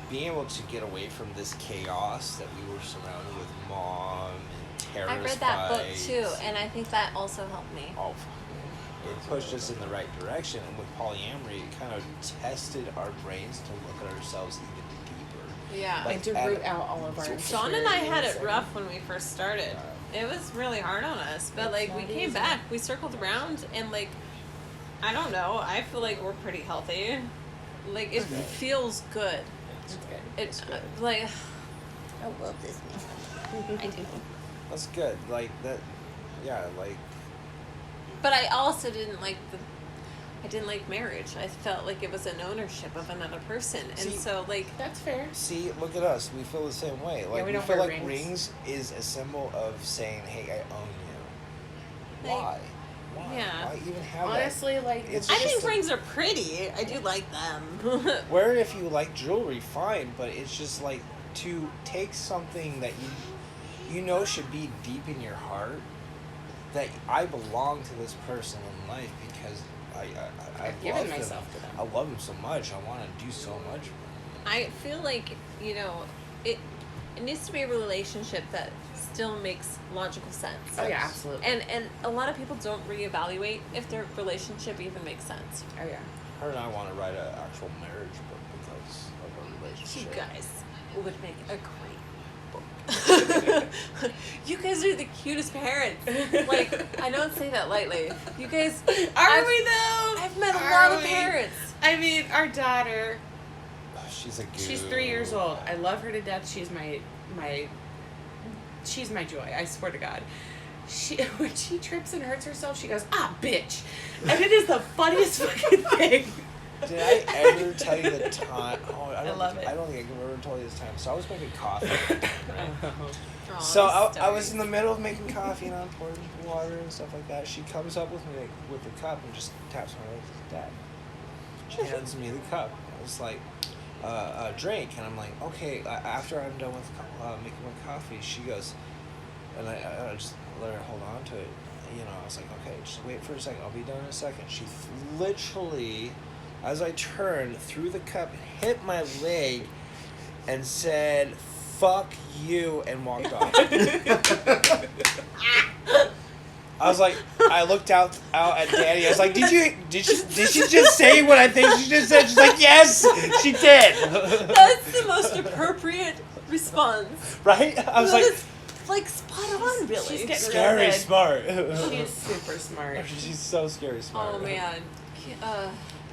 Speaker 4: being able to get away from this chaos that we were surrounded with, mom and terrorist
Speaker 3: I read that book
Speaker 4: fights.
Speaker 3: too, and I think that also helped me.
Speaker 4: Oh, fuck. It pushed us in the right direction, and with polyamory, it kind of tested our brains to look at ourselves even deeper.
Speaker 3: Yeah.
Speaker 4: Like,
Speaker 1: And to
Speaker 4: at-
Speaker 1: root out all of our
Speaker 3: Sean and I had
Speaker 1: insecurities
Speaker 3: it
Speaker 1: and-
Speaker 3: rough when we first started. It was really hard on us, but like we
Speaker 1: not
Speaker 3: came
Speaker 1: easy.
Speaker 3: back, we circled around, and like I don't know, I feel like we're pretty healthy. Like it feels good.
Speaker 1: It's good.
Speaker 3: It's
Speaker 4: good.
Speaker 3: like I love this music. I do.
Speaker 4: That's good. Like that. Yeah. Like
Speaker 3: But I also didn't like I didn't like marriage. I felt like it was an ownership of another person, and
Speaker 4: See-
Speaker 3: so like
Speaker 1: That's fair.
Speaker 4: see, look at us. We feel the same way. Like
Speaker 1: we don't
Speaker 4: feel
Speaker 1: wear
Speaker 4: like
Speaker 1: rings.
Speaker 4: rings is a symbol of saying, "Hey, I own Why? Why?
Speaker 3: Yeah.
Speaker 4: Why even have
Speaker 1: Honestly, like
Speaker 2: It's
Speaker 3: I
Speaker 2: just
Speaker 3: think
Speaker 2: a-
Speaker 3: rings are pretty. I do like them.
Speaker 4: that? Where if you like jewelry, fine, but it's just like to take something that you know should be deep in your heart, that I belong to this person in life because
Speaker 1: I've given myself to them.
Speaker 4: I love him so much. I want to do so much for him.
Speaker 3: I feel like, you know, it needs to be a relationship that still makes logical sense.
Speaker 1: Oh yeah, absolutely.
Speaker 3: And a lot of people don't reevaluate if their relationship even makes sense.
Speaker 1: Oh yeah.
Speaker 4: Her and I want to write an actual marriage book because of our
Speaker 3: You
Speaker 4: relationship.
Speaker 3: guys would make a great book. You guys are the cutest parents. Like, I don't say that lightly. You guys
Speaker 1: Are
Speaker 3: I've-
Speaker 1: we though?
Speaker 3: I've met a
Speaker 1: Are
Speaker 3: lot of
Speaker 1: we?
Speaker 3: parents.
Speaker 1: I mean, our daughter.
Speaker 4: She's a goo.
Speaker 1: She's 3 years old. I love her to death. She's my joy. I swear to God. She when she trips and hurts herself, she goes, "Ah, bitch," and it is the funniest fucking thing.
Speaker 4: Did I ever tell you the time? Oh, I
Speaker 1: love it.
Speaker 4: I don't think I've ever told you this time. So I was making coffee.
Speaker 3: Aw,
Speaker 4: So
Speaker 3: these
Speaker 4: I was in
Speaker 3: stories.
Speaker 4: the middle of making coffee and I'm pouring water and stuff like that. She comes up with me with the cup and just taps my leg. Dad. She hands me the cup. I was like, a drink, and I'm like, okay. After I'm done with making my coffee, she goes, and I just let her hold on to it. You know, I was like, okay, just wait for a second. I'll be done in a second. She literally, as I turned, threw the cup, hit my leg, and said, "Fuck you," and walked off. I was like, I looked out at Danny. I was like, did she just say what I think she just said? She's like, yes, she did.
Speaker 3: That's the most appropriate response.
Speaker 4: Right? I was
Speaker 3: That
Speaker 4: like,
Speaker 3: is, like, spot on, really.
Speaker 1: She's getting
Speaker 4: scary
Speaker 1: real good.
Speaker 4: smart.
Speaker 1: She's super smart.
Speaker 4: She's so scary smart.
Speaker 3: Oh man,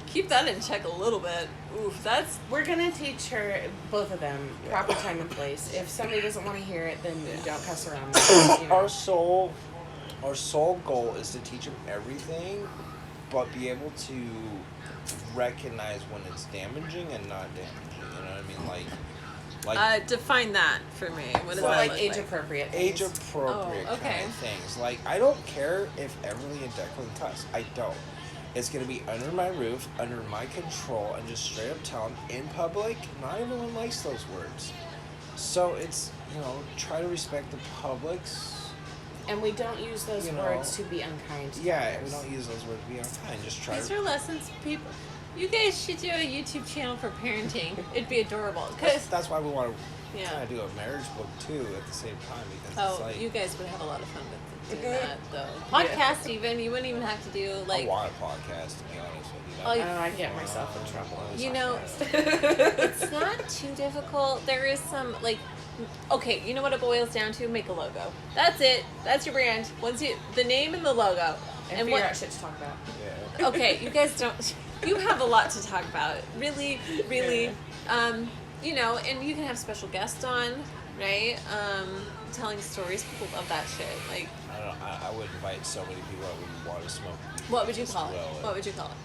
Speaker 3: keep that in check a little bit. Oof, that's
Speaker 1: We're gonna teach her, both of them, proper time and place. If somebody doesn't want to hear it, then you don't cuss around. You know.
Speaker 4: Our sole goal is to teach them everything, but be able to recognize when it's damaging and not damaging. You know what I mean? Like
Speaker 3: define that for me. What does
Speaker 1: So
Speaker 3: that
Speaker 1: like
Speaker 3: look
Speaker 1: age
Speaker 3: like?
Speaker 1: appropriate.
Speaker 4: age
Speaker 1: things.
Speaker 4: appropriate
Speaker 3: Oh, okay.
Speaker 4: kind of things. Like, I don't care if Everly and Declan cuss. I don't. It's gonna be under my roof, under my control, and just straight up tell them in public. Not everyone likes those words, so it's, you know, try to respect the public's.
Speaker 1: And we don't use those
Speaker 4: You know,
Speaker 1: words to be unkind to
Speaker 4: Yeah, we
Speaker 1: others.
Speaker 4: don't use those words to be unkind. Just try.
Speaker 3: These are lessons, people. You guys should do a YouTube channel for parenting. It'd be adorable. Cause
Speaker 4: That's why we want to
Speaker 3: yeah.
Speaker 4: kind of do a marriage book too at the same time, because it's
Speaker 3: Oh,
Speaker 4: like
Speaker 3: you guys would have a lot of fun with doing that, though. Podcast, even you wouldn't even have to do like.
Speaker 4: I want a podcast, to be honest with you.
Speaker 3: Oh,
Speaker 1: Oh, I get myself in trouble. on
Speaker 3: You know,
Speaker 1: podcasts.
Speaker 3: It's not too difficult. There is some like, okay, you know what it boils down to? Make a logo. That's it. That's your brand. Once you the name and the logo,
Speaker 1: and figure out shit to talk about.
Speaker 4: Yeah.
Speaker 3: Okay, you guys don't. You have a lot to talk about. Really, really. You know, and you can have special guests on, right? Telling stories. People love that shit. Like,
Speaker 4: I don't know. I would invite so many people that would want to smoke.
Speaker 3: what would you
Speaker 4: as
Speaker 3: call it?
Speaker 4: well.
Speaker 3: What would you call it?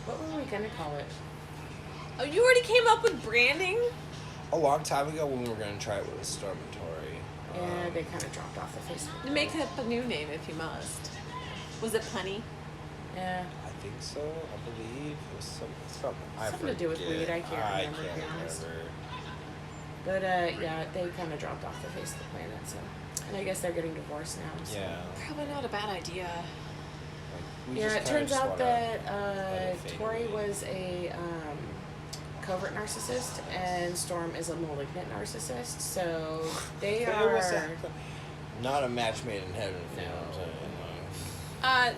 Speaker 1: What were we gonna call it?
Speaker 3: Oh, you already came up with branding?
Speaker 4: A long time ago, when we were going to try it with a Stormatory.
Speaker 1: Yeah, they kind of dropped off the Facebook.
Speaker 3: Make up a new name if you must. Was it punny?
Speaker 1: Yeah.
Speaker 4: I think so. I believe it was something.
Speaker 1: Something to do with
Speaker 4: forget.
Speaker 1: weed, I can't remember, to
Speaker 4: can't
Speaker 1: be honest.
Speaker 4: remember.
Speaker 1: But yeah, they kind of dropped off the face of the planet. So, and I guess they're getting divorced now. So.
Speaker 4: Yeah.
Speaker 3: Probably not a bad idea.
Speaker 4: Like, we
Speaker 1: Yeah,
Speaker 4: just
Speaker 1: it
Speaker 4: kinda
Speaker 1: turns
Speaker 4: just
Speaker 1: out
Speaker 4: wanna
Speaker 1: that
Speaker 4: let it fade
Speaker 1: Tori
Speaker 4: away.
Speaker 1: was a covert narcissist and Storm is a malignant narcissist. So they
Speaker 4: It
Speaker 1: are.
Speaker 4: was not a match made in heaven, if you know what I'm saying.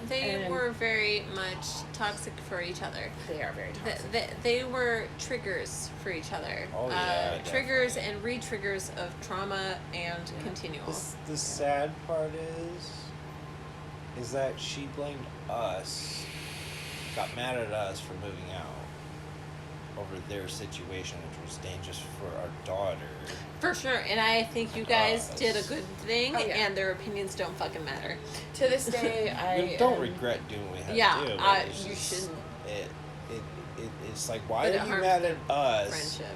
Speaker 3: They
Speaker 1: And-
Speaker 3: were very much toxic for each other.
Speaker 1: They are very toxic.
Speaker 3: They were triggers for each other.
Speaker 4: Oh, yeah,
Speaker 3: triggers
Speaker 4: definitely.
Speaker 3: and re-triggers of trauma and
Speaker 1: Yeah.
Speaker 3: continual.
Speaker 4: The sad part is that she blamed us, got mad at us for moving out over their situation, which was dangerous for our daughter.
Speaker 3: For sure, and I think you guys
Speaker 4: Us.
Speaker 3: did a good thing,
Speaker 1: Oh, yeah.
Speaker 3: and their opinions don't fucking matter.
Speaker 1: To this day,
Speaker 4: We
Speaker 1: I
Speaker 4: don't
Speaker 1: am-
Speaker 4: regret doing what we had
Speaker 3: Yeah,
Speaker 4: to do.
Speaker 3: I-
Speaker 4: It's
Speaker 3: you
Speaker 4: just-
Speaker 3: shouldn't.
Speaker 4: It's like, why
Speaker 3: But it
Speaker 4: are you
Speaker 3: harms
Speaker 4: mad
Speaker 3: the
Speaker 4: at us
Speaker 3: Friendship.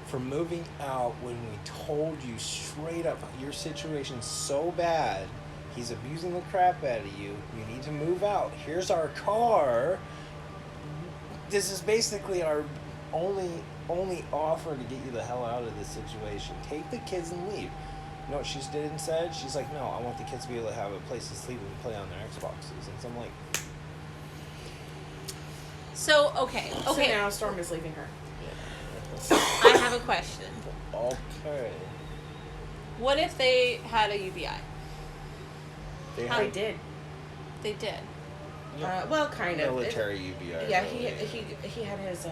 Speaker 4: for moving out when we told you straight up your situation's so bad, He's abusing the crap out of you. You need to move out. Here's our car. This is basically our only offer to get you the hell out of this situation. Take the kids and leave. You know what she did instead? She's like, no, I want the kids to be able to have a place to sleep and play on their Xboxes. And so I'm like,
Speaker 3: So, okay.
Speaker 1: So now Storm is leaving her.
Speaker 3: I have a question.
Speaker 4: okay.
Speaker 3: What if they had a UBI?
Speaker 4: They
Speaker 1: They did.
Speaker 3: They did.
Speaker 1: Well, kind of.
Speaker 4: military UBI.
Speaker 1: Yeah,
Speaker 4: really.
Speaker 1: he had his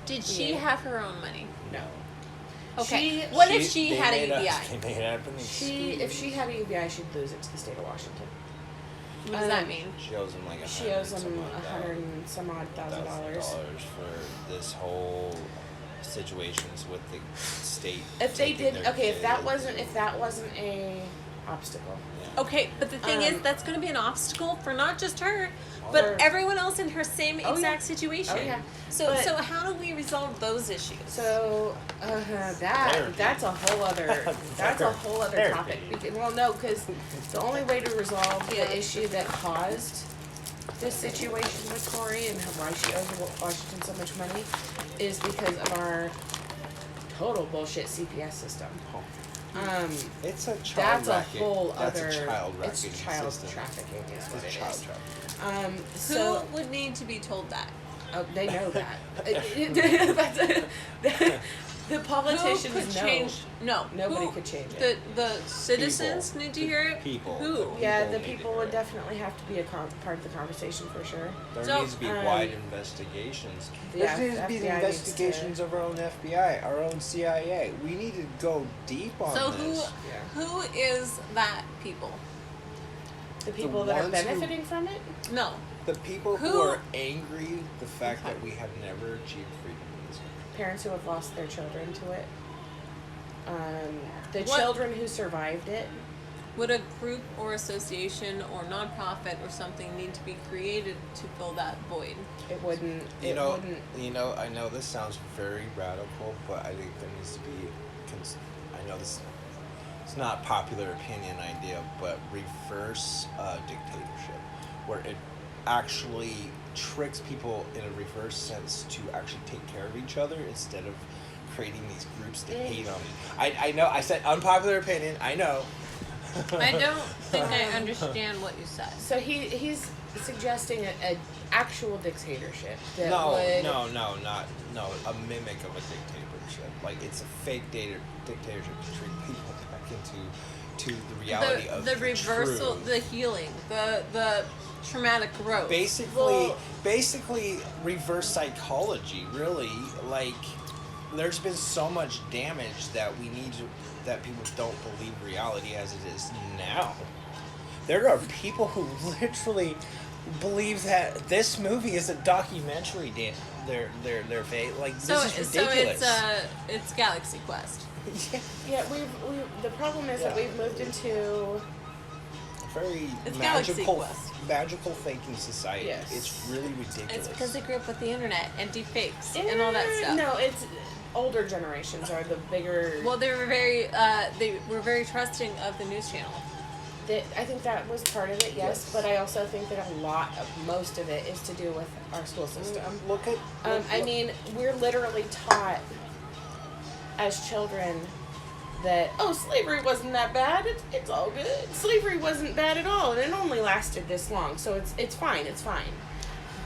Speaker 3: Did she
Speaker 1: Yeah.
Speaker 3: have her own money?
Speaker 1: no.
Speaker 3: Okay.
Speaker 1: She-
Speaker 3: What if she
Speaker 4: they
Speaker 3: had a
Speaker 4: made
Speaker 3: UBI?
Speaker 4: They made it happen.
Speaker 1: If she had a UBI, she'd lose it to the state of Washington.
Speaker 3: What does that mean?
Speaker 4: She owes him like
Speaker 1: She owes him $100 and some odd thousand dollars.
Speaker 4: for this whole situations with the state.
Speaker 1: If they
Speaker 4: taking
Speaker 1: did,
Speaker 4: their
Speaker 1: okay, if that
Speaker 4: kids.
Speaker 1: wasn't a obstacle.
Speaker 4: Yeah.
Speaker 3: Okay, but the thing is,
Speaker 1: Um,
Speaker 3: that's going to be an obstacle for not just her,
Speaker 4: All
Speaker 3: but
Speaker 1: her-
Speaker 3: everyone else in her same
Speaker 1: Oh,
Speaker 3: exact
Speaker 1: yeah.
Speaker 3: situation.
Speaker 1: Oh, yeah.
Speaker 3: So,
Speaker 1: But-
Speaker 3: so how do we resolve those issues?
Speaker 1: So
Speaker 4: Therapy.
Speaker 1: that's a whole other
Speaker 4: Therapy.
Speaker 1: topic. Well, no, because the only way to resolve
Speaker 3: Yeah.
Speaker 1: the issue that caused this situation with Corey and why she owes Washington so much money is because of our total bullshit CPS system.
Speaker 4: It's a child
Speaker 1: That's a
Speaker 4: racket.
Speaker 1: whole
Speaker 4: That's
Speaker 1: other.
Speaker 4: a child
Speaker 1: It's
Speaker 4: racketing
Speaker 1: child
Speaker 4: system.
Speaker 1: trafficking is what
Speaker 4: It's
Speaker 1: it
Speaker 4: child
Speaker 1: is.
Speaker 4: trafficking.
Speaker 1: So
Speaker 3: Who would need to be told that?
Speaker 1: oh, they know that. The politicians
Speaker 3: Who could
Speaker 1: know.
Speaker 3: change? No,
Speaker 1: Nobody
Speaker 3: who-
Speaker 1: could change it.
Speaker 3: The citizens need to hear it.
Speaker 4: People.
Speaker 3: Who?
Speaker 1: Yeah,
Speaker 4: People
Speaker 1: the
Speaker 4: need to
Speaker 1: people
Speaker 4: hear
Speaker 1: would
Speaker 4: it.
Speaker 1: definitely have to be a part of the conversation for sure.
Speaker 4: There
Speaker 3: So,
Speaker 4: needs to be wide investigations.
Speaker 1: Yeah,
Speaker 4: there needs to be
Speaker 1: FBI needs
Speaker 4: investigations of our own FBI, our own CIA. We need to go deep on
Speaker 3: So
Speaker 4: this.
Speaker 3: who is that people?
Speaker 1: The people that are
Speaker 4: ones who-
Speaker 1: benefiting from it.
Speaker 3: No.
Speaker 4: The people who
Speaker 3: Who-
Speaker 4: are angry the fact that we have never achieved freedom in this country.
Speaker 1: Parents who have lost their children to it. The
Speaker 3: What-
Speaker 1: children who survived it.
Speaker 3: Would a group or association or nonprofit or something need to be created to fill that void?
Speaker 1: It wouldn't.
Speaker 4: You
Speaker 1: It
Speaker 4: know,
Speaker 1: wouldn't.
Speaker 4: I know this sounds very radical, but I think there needs to be. I know this. It's not a popular opinion idea, but reverse dictatorship, where it actually tricks people in a reverse sense to actually take care of each other instead of creating these groups to hate on. I know. I said unpopular opinion. I know.
Speaker 3: I don't think I understand what you said.
Speaker 1: So he's suggesting a actual dictatorship that
Speaker 4: No,
Speaker 1: would.
Speaker 4: no, a mimic of a dictatorship. Like it's a fake dictatorship to trick people back into the reality of
Speaker 3: The reversal,
Speaker 4: truth.
Speaker 3: the healing, the traumatic growth.
Speaker 4: Basically reverse psychology. Really, like there's been so much damage that that people don't believe reality as it is now. There are people who literally believe that this movie is a documentary. Their fate, like
Speaker 3: So,
Speaker 4: this is ridiculous.
Speaker 3: it's Galaxy Quest.
Speaker 1: Yeah, the problem is that
Speaker 4: Yeah.
Speaker 1: we've moved into.
Speaker 4: Very
Speaker 3: It's Galaxy
Speaker 4: magical,
Speaker 3: Quest.
Speaker 4: magical thinking society.
Speaker 1: Yes.
Speaker 4: It's really ridiculous.
Speaker 3: It's because they grew up with the internet and deep fakes and all that stuff.
Speaker 1: No, it's older generations are the bigger.
Speaker 3: Well, they were very trusting of the news channel.
Speaker 1: I think that was part of it, yes,
Speaker 4: Yes.
Speaker 1: but I also think that most of it is to do with our school system.
Speaker 4: Look at.
Speaker 1: I mean, we're literally taught as children that, oh, slavery wasn't that bad. It's all good. Slavery wasn't bad at all, and it only lasted this long, so it's fine. It's fine.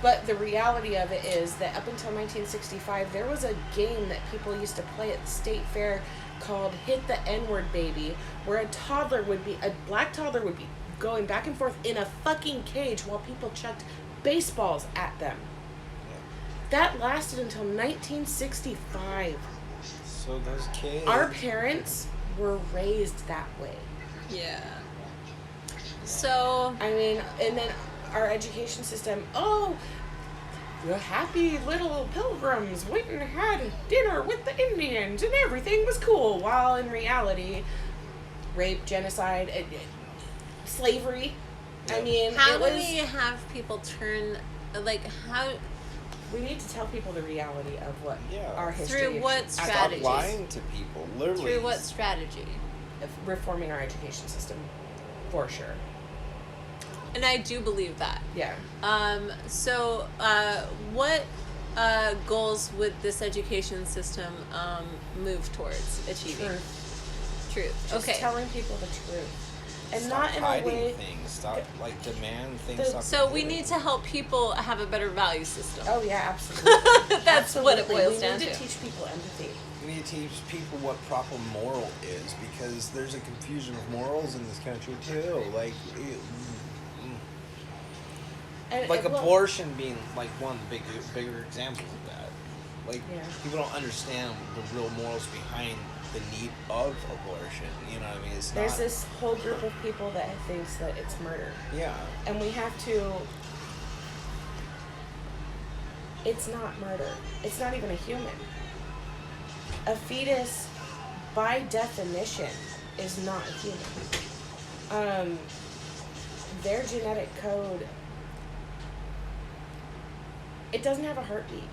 Speaker 1: But the reality of it is that up until 1965, there was a game that people used to play at the state fair called Hit the N-Word Baby, where a black toddler would be going back and forth in a fucking cage while people chucked baseballs at them. That lasted until 1965.
Speaker 4: So those kids.
Speaker 1: Our parents were raised that way.
Speaker 3: Yeah. So
Speaker 1: I mean, and then our education system, oh, the happy little pilgrims went and had dinner with the Indians and everything was cool, while in reality, rape, genocide, slavery. I mean,
Speaker 3: how
Speaker 1: it
Speaker 3: do
Speaker 1: was.
Speaker 3: we have people turn how
Speaker 1: We need to tell people the reality of what
Speaker 4: Yeah.
Speaker 1: our history
Speaker 3: Through what
Speaker 1: is.
Speaker 4: Stop
Speaker 3: strategies?
Speaker 4: lying to people. Literally.
Speaker 3: through what strategy?
Speaker 1: Reforming our education system, for sure.
Speaker 3: And I do believe that.
Speaker 1: Yeah.
Speaker 3: So, what goals would this education system move towards achieving? Truth.
Speaker 1: Just
Speaker 3: Okay.
Speaker 1: telling people the truth. And
Speaker 4: Stop
Speaker 1: not in a
Speaker 4: hiding
Speaker 1: way.
Speaker 4: things. Stop like demand things.
Speaker 1: The-
Speaker 4: Stop
Speaker 3: So we
Speaker 4: doing.
Speaker 3: need to help people have a better value system.
Speaker 1: Oh yeah, absolutely.
Speaker 3: That's what it
Speaker 1: Absolutely.
Speaker 3: boils
Speaker 1: we
Speaker 3: down
Speaker 1: need
Speaker 3: to.
Speaker 1: to teach people empathy.
Speaker 4: We need to teach people what proper moral is, because there's a confusion of morals in this country too. Like,
Speaker 1: And,
Speaker 4: like
Speaker 1: well,
Speaker 4: abortion being like one bigger example of that. Like,
Speaker 1: Yeah.
Speaker 4: people don't understand the real morals behind the need of abortion. You know what I mean? It's
Speaker 1: There's
Speaker 4: not.
Speaker 1: this whole group of people that thinks that it's murder.
Speaker 4: Yeah.
Speaker 1: And we have to. It's not murder. It's not even a human. A fetus, by definition, is not a human. Their genetic code, it doesn't have a heartbeat.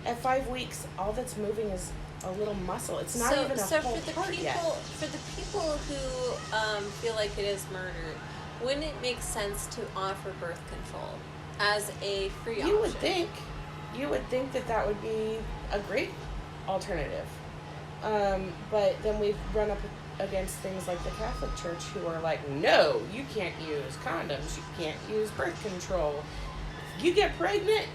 Speaker 1: At 5 weeks, all that's moving is a little muscle. It's not even a whole heart yet.
Speaker 3: For the people who feel like it is murder, wouldn't it make sense to offer birth control as a free option?
Speaker 1: You would think that that would be a great alternative. But then we've run up against things like the Catholic Church, who are like, no, you can't use condoms, you can't use birth control. You get pregnant,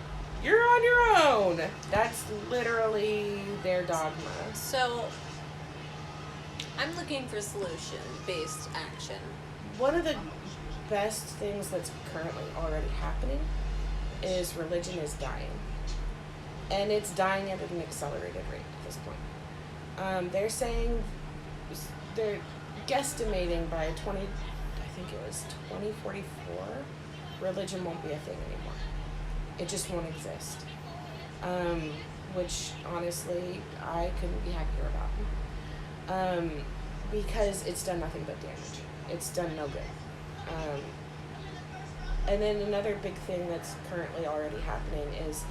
Speaker 1: you're on your own. That's literally their dogma.
Speaker 3: So, I'm looking for solution-based action.
Speaker 1: One of the best things that's currently already happening is religion is dying. And it's dying at an accelerated rate at this point. They're saying, they're guesstimating by I think it was 2044, religion won't be a thing anymore. It just won't exist. Which, honestly, I couldn't be happier about. Because it's done nothing but damage. It's done no good. And then another big thing that's currently already happening is,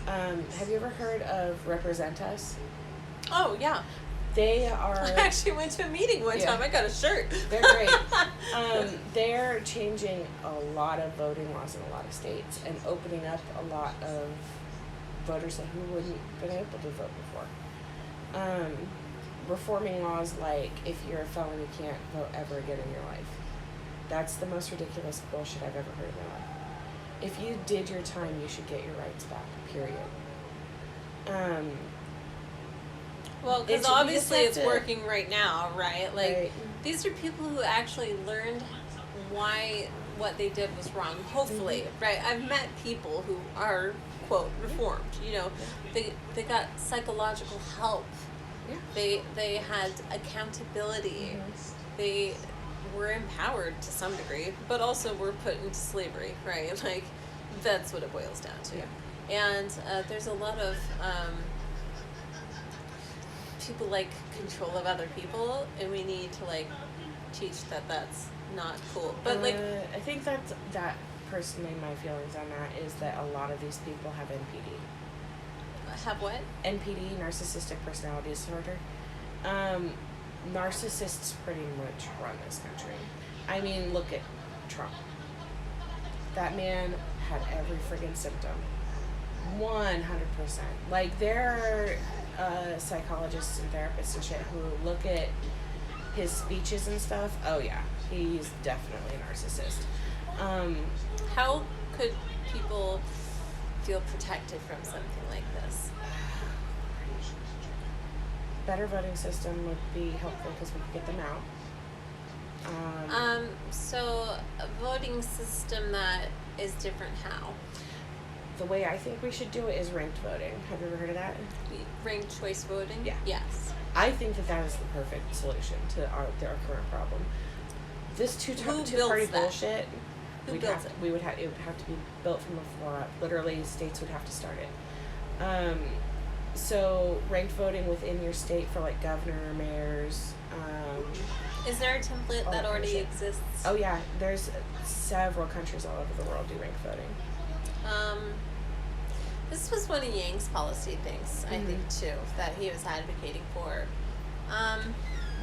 Speaker 1: have you ever heard of Represent Us?
Speaker 3: Oh, yeah.
Speaker 1: They are...
Speaker 3: I actually went to a meeting one
Speaker 1: Yeah.
Speaker 3: time. I got a shirt.
Speaker 1: They're great. They're changing a lot of voting laws in a lot of states and opening up a lot of voters who wouldn't been able to vote before. Reforming laws like if you're a felon, you can't vote ever again in your life. That's the most ridiculous bullshit I've ever heard in my life. If you did your time, you should get your rights back, period.
Speaker 3: Well, because
Speaker 1: It's- we
Speaker 3: obviously
Speaker 1: just
Speaker 3: it's
Speaker 1: have to-
Speaker 3: working right now, right? Like,
Speaker 1: Right.
Speaker 3: these are people who actually learned why what they did was wrong, hopefully, right? I've met people who are, quote, reformed, you know. They got psychological help.
Speaker 1: Yeah.
Speaker 3: They had accountability. They were empowered to some degree, but also were put into slavery, right? Like, that's what it boils down to.
Speaker 1: Yeah.
Speaker 3: And there's a lot of people like control of other people, and we need to like teach that that's not cool. But like,
Speaker 1: I think that personally, my feelings on that is that a lot of these people have NPD.
Speaker 3: have what?
Speaker 1: NPD, narcissistic personality disorder. Narcissists pretty much run this country. I mean, look at Trump. That man had every friggin' symptom. 100%. Like, there are psychologists and therapists and shit who look at his speeches and stuff. Oh, yeah. He's definitely a narcissist.
Speaker 3: How could people feel protected from something like this?
Speaker 1: Better voting system would be helpful because we could get them out.
Speaker 3: So a voting system that is different how?
Speaker 1: The way I think we should do it is ranked voting. Have you ever heard of that?
Speaker 3: Ranked choice voting?
Speaker 1: Yeah.
Speaker 3: Yes.
Speaker 1: I think that is the perfect solution to our current problem. This
Speaker 3: Who
Speaker 1: two-party
Speaker 3: builds that?
Speaker 1: bullshit.
Speaker 3: Who
Speaker 1: It
Speaker 3: builds it?
Speaker 1: would have to be built from the floor up. Literally, states would have to start it. So ranked voting within your state for like governor, mayors.
Speaker 3: Is there a template
Speaker 1: all
Speaker 3: that
Speaker 1: that kind of
Speaker 3: already
Speaker 1: shit.
Speaker 3: exists?
Speaker 1: Oh yeah, there's several countries all over the world do ranked voting.
Speaker 3: This was one of Yang's policy things, I think, too, that he was advocating for.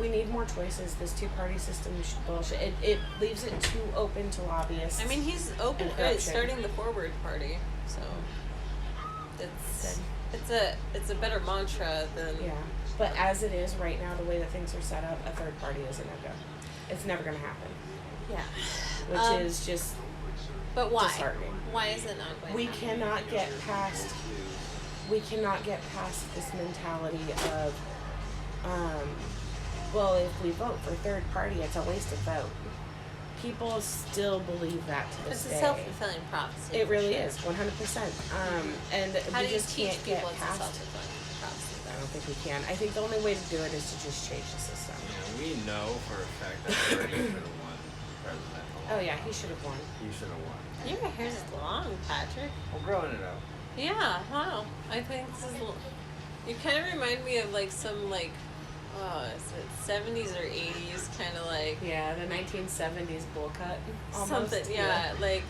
Speaker 1: We need more choices. This two-party system is bullshit. It leaves it too open to lobbyists.
Speaker 3: I mean, he's open
Speaker 1: And
Speaker 3: to
Speaker 1: corruption.
Speaker 3: starting the Forward Party, so it's a better mantra than
Speaker 1: yeah. But as it is right now, the way that things are set up, a third party is a no-go. It's never going to happen.
Speaker 3: yeah.
Speaker 1: Which is just
Speaker 3: But why?
Speaker 1: disheartening.
Speaker 3: Why is it not going?
Speaker 1: We
Speaker 3: to happen?
Speaker 1: cannot get past. We cannot get past this mentality of, well, if we vote for third party, it's a wasted vote. People still believe that to this
Speaker 3: It's a
Speaker 1: day.
Speaker 3: self-fulfilling prophecy.
Speaker 1: It
Speaker 3: for
Speaker 1: really
Speaker 3: sure.
Speaker 1: is, 100%. And
Speaker 3: How
Speaker 1: we
Speaker 3: do you
Speaker 1: just
Speaker 3: teach
Speaker 1: can't get
Speaker 3: people it's a
Speaker 1: past.
Speaker 3: self-fulfilling prophecy?
Speaker 1: I don't think we can. I think the only way to do it is to just change the system.
Speaker 5: Yeah, we know for a fact that Bernie should have won president.
Speaker 1: Oh yeah, he should have won.
Speaker 5: He should have won.
Speaker 3: Your hair's long, Patrick.
Speaker 5: I'm growing it out.
Speaker 3: Yeah, wow. I think this is. You kind of remind me of like some like, is it 70s or 80s kind of like
Speaker 1: Yeah, the 1970s bowl cut. Almost.
Speaker 3: something. Yeah, like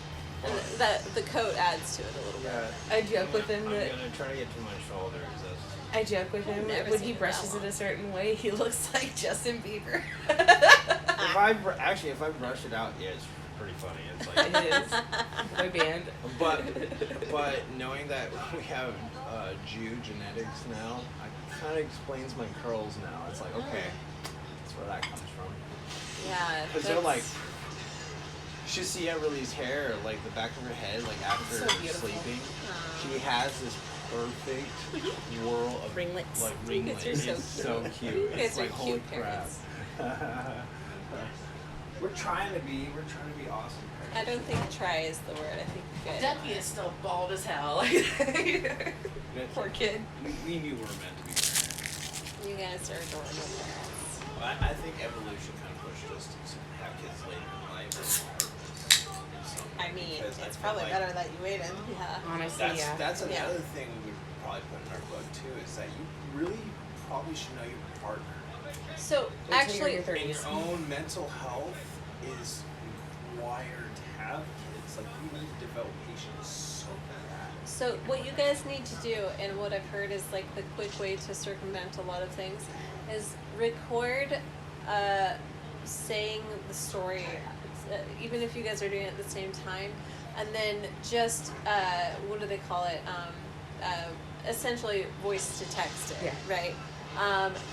Speaker 3: and that the coat adds to it a little bit.
Speaker 5: Yeah.
Speaker 1: I joke with him
Speaker 5: I'm
Speaker 1: that
Speaker 5: gonna try to get to my shoulders.
Speaker 1: I joke with him
Speaker 3: Never
Speaker 1: when
Speaker 3: seen
Speaker 1: he
Speaker 3: it
Speaker 1: brushes
Speaker 3: that
Speaker 1: it a certain way, he looks like Justin Bieber.
Speaker 5: If I brush it out, yeah, it's pretty funny. It's like,
Speaker 1: It is. Boy band.
Speaker 5: but knowing that we have Jew genetics now, it kind of explains my curls now. It's like, okay, that's where that comes from.
Speaker 3: Yeah,
Speaker 5: Because they're like, you should see Everly's hair, like the back of her head, like after
Speaker 1: So beautiful.
Speaker 5: sleeping. She has this perfect whirl of
Speaker 1: Ringlets.
Speaker 5: like
Speaker 3: You
Speaker 5: ringlets.
Speaker 3: guys are
Speaker 5: It's
Speaker 3: so
Speaker 5: so
Speaker 3: cute.
Speaker 5: cute.
Speaker 3: You guys
Speaker 5: It's
Speaker 3: are
Speaker 5: like holy
Speaker 3: cute
Speaker 5: crap.
Speaker 3: parents.
Speaker 5: We're trying to be awesome
Speaker 3: I
Speaker 5: parents.
Speaker 3: don't think try is the word. I think good.
Speaker 1: Ducky is still bald as hell. Poor kid.
Speaker 5: We knew we were meant to be parents.
Speaker 3: You guys are adorable parents.
Speaker 5: But I think evolution kind of pushed us to have kids later in life.
Speaker 3: I mean,
Speaker 5: Because I
Speaker 3: it's
Speaker 5: feel
Speaker 3: probably
Speaker 5: like
Speaker 3: better that you waited. Yeah.
Speaker 1: Honestly, yeah.
Speaker 5: That's
Speaker 3: Yeah.
Speaker 5: another thing we would probably put in our book too, is that you really probably should know your partner.
Speaker 3: So
Speaker 1: Wait till you're
Speaker 3: actually,
Speaker 1: in your
Speaker 5: And your
Speaker 1: 30s.
Speaker 5: own mental health is required to have kids. Like you need to develop patience so bad.
Speaker 3: so what you guys need to do, and what I've heard is like the quick way to circumvent a lot of things, is record saying the story, even if you guys are doing it at the same time, and then just what do they call it? Essentially, voice to text it,
Speaker 1: Yeah.
Speaker 3: right?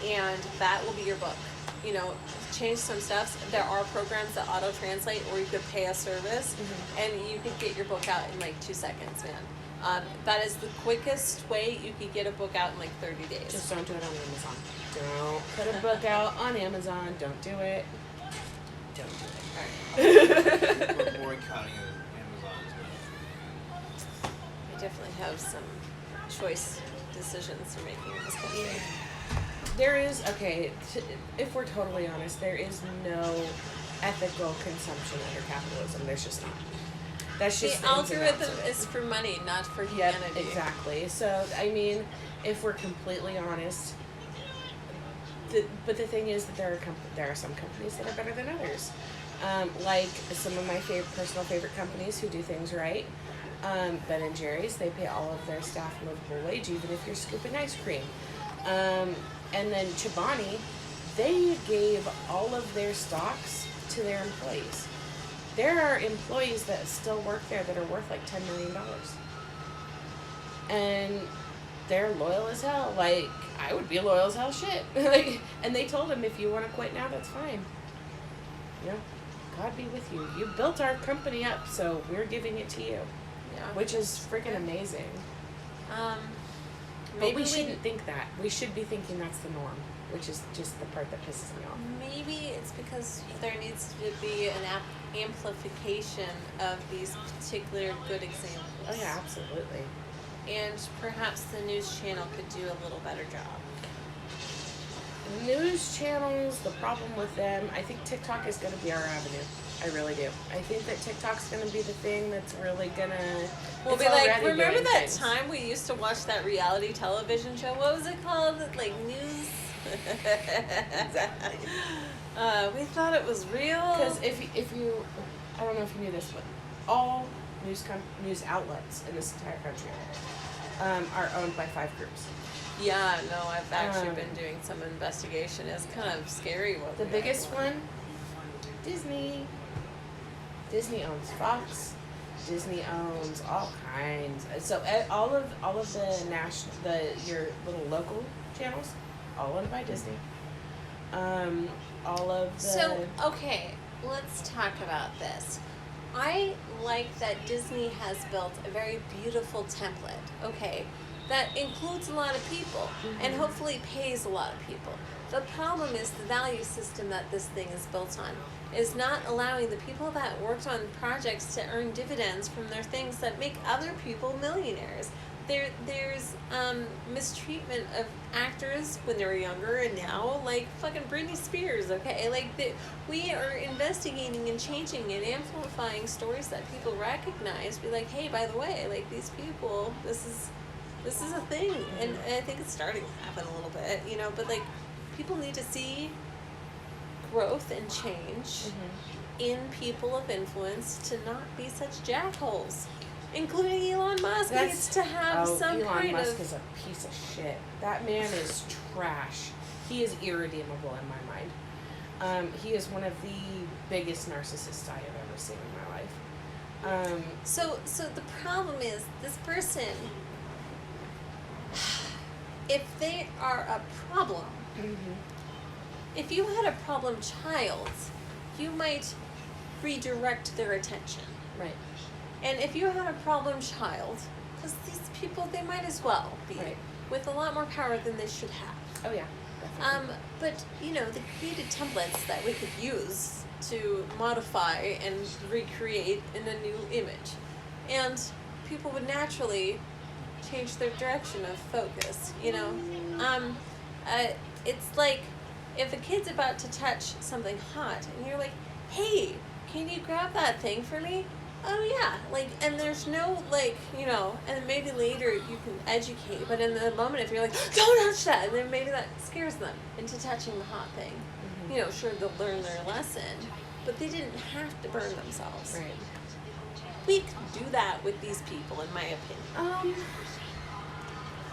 Speaker 3: And that will be your book. You know, change some stuff. There are programs that auto translate, or you could pay a service, and you could get your book out in like 2 seconds, man. That is the quickest way you could get a book out in like 30 days.
Speaker 1: Just don't do it on Amazon. Don't put a book out on Amazon. Don't do it. Don't do it.
Speaker 5: We're boycotting Amazon as much.
Speaker 3: I definitely have some choice decisions to making in this country.
Speaker 1: There is, okay, if we're totally honest, there is no ethical consumption under capitalism. There's just not. That's just
Speaker 3: The
Speaker 1: the ins and outs
Speaker 3: algorithm
Speaker 1: of it.
Speaker 3: is for money, not for
Speaker 1: Yep,
Speaker 3: humanity.
Speaker 1: exactly. So, I mean, if we're completely honest, but the thing is that there are some companies that are better than others. Like some of my personal favorite companies who do things right. Ben and Jerry's, they pay all of their staff livable wage, even if you're scooping ice cream. And then Chobani, they gave all of their stocks to their employees. There are employees that still work there that are worth like $10 million. And they're loyal as hell. Like, I would be loyal as hell shit. Like, and they told him, if you want to quit now, that's fine. You know, God be with you. You built our company up, so we're giving it to you.
Speaker 3: Yeah.
Speaker 1: Which is freaking amazing.
Speaker 3: But
Speaker 1: But we shouldn't think that. We should be thinking that's the norm, which is just the part that pisses me off.
Speaker 3: Maybe it's because there needs to be an amplification of these particular good examples.
Speaker 1: Oh yeah, absolutely.
Speaker 3: And perhaps the news channel could do a little better job.
Speaker 1: News channels, the problem with them, I think TikTok is going to be our avenue. I really do. I think that TikTok's going to be the thing that's really going to...
Speaker 3: We'll be like, remember that time we used to watch that reality television show? What was it called? Like news?
Speaker 1: Exactly.
Speaker 3: We thought it was real.
Speaker 1: Because if you, I don't know if you knew this, but all news outlets in this entire country are owned by 5 groups.
Speaker 3: Yeah, no, I've actually been doing some investigation. It's kind of scary what
Speaker 1: The
Speaker 3: we
Speaker 1: biggest
Speaker 3: have.
Speaker 1: one, Disney. Disney owns Fox. Disney owns all kinds. So all of your little local channels, all owned by Disney. All of the
Speaker 3: So, okay, let's talk about this. I like that Disney has built a very beautiful template, okay, that includes a lot of people and hopefully pays a lot of people. The problem is the value system that this thing is built on is not allowing the people that worked on projects to earn dividends from their things that make other people millionaires. There's mistreatment of actors when they were younger and now, like fucking Britney Spears, okay? Like, we are investigating and changing and amplifying stories that people recognize. Be like, hey, by the way, like, these people, this is a thing. And I think it's starting to happen a little bit, you know, but like, people need to see growth and change in people of influence to not be such jackholes. Including Elon Musk needs to have some
Speaker 1: Elon
Speaker 3: kind
Speaker 1: Musk
Speaker 3: of.
Speaker 1: is a piece of shit. That man is trash. He is irredeemable in my mind. He is one of the biggest narcissists I have ever seen in my life.
Speaker 3: So the problem is this person. If they are a problem, if you had a problem child, you might redirect their attention.
Speaker 1: Right.
Speaker 3: And if you had a problem child, because these people, they might as well be with a lot more power than they should have.
Speaker 1: Oh yeah. Definitely.
Speaker 3: But you know, they created templates that we could use to modify and recreate in a new image, and people would naturally change their direction of focus. You know, it's like if a kid's about to touch something hot, and you're like, "Hey, can you grab that thing for me?" Oh yeah, like, and there's no, like, you know, and maybe later you can educate, but in the moment if you're like, don't touch that, and then maybe that scares them into touching the hot thing. You know, sure, they'll learn their lesson, but they didn't have to burn themselves.
Speaker 1: Right.
Speaker 3: We could do that with these people, in my opinion.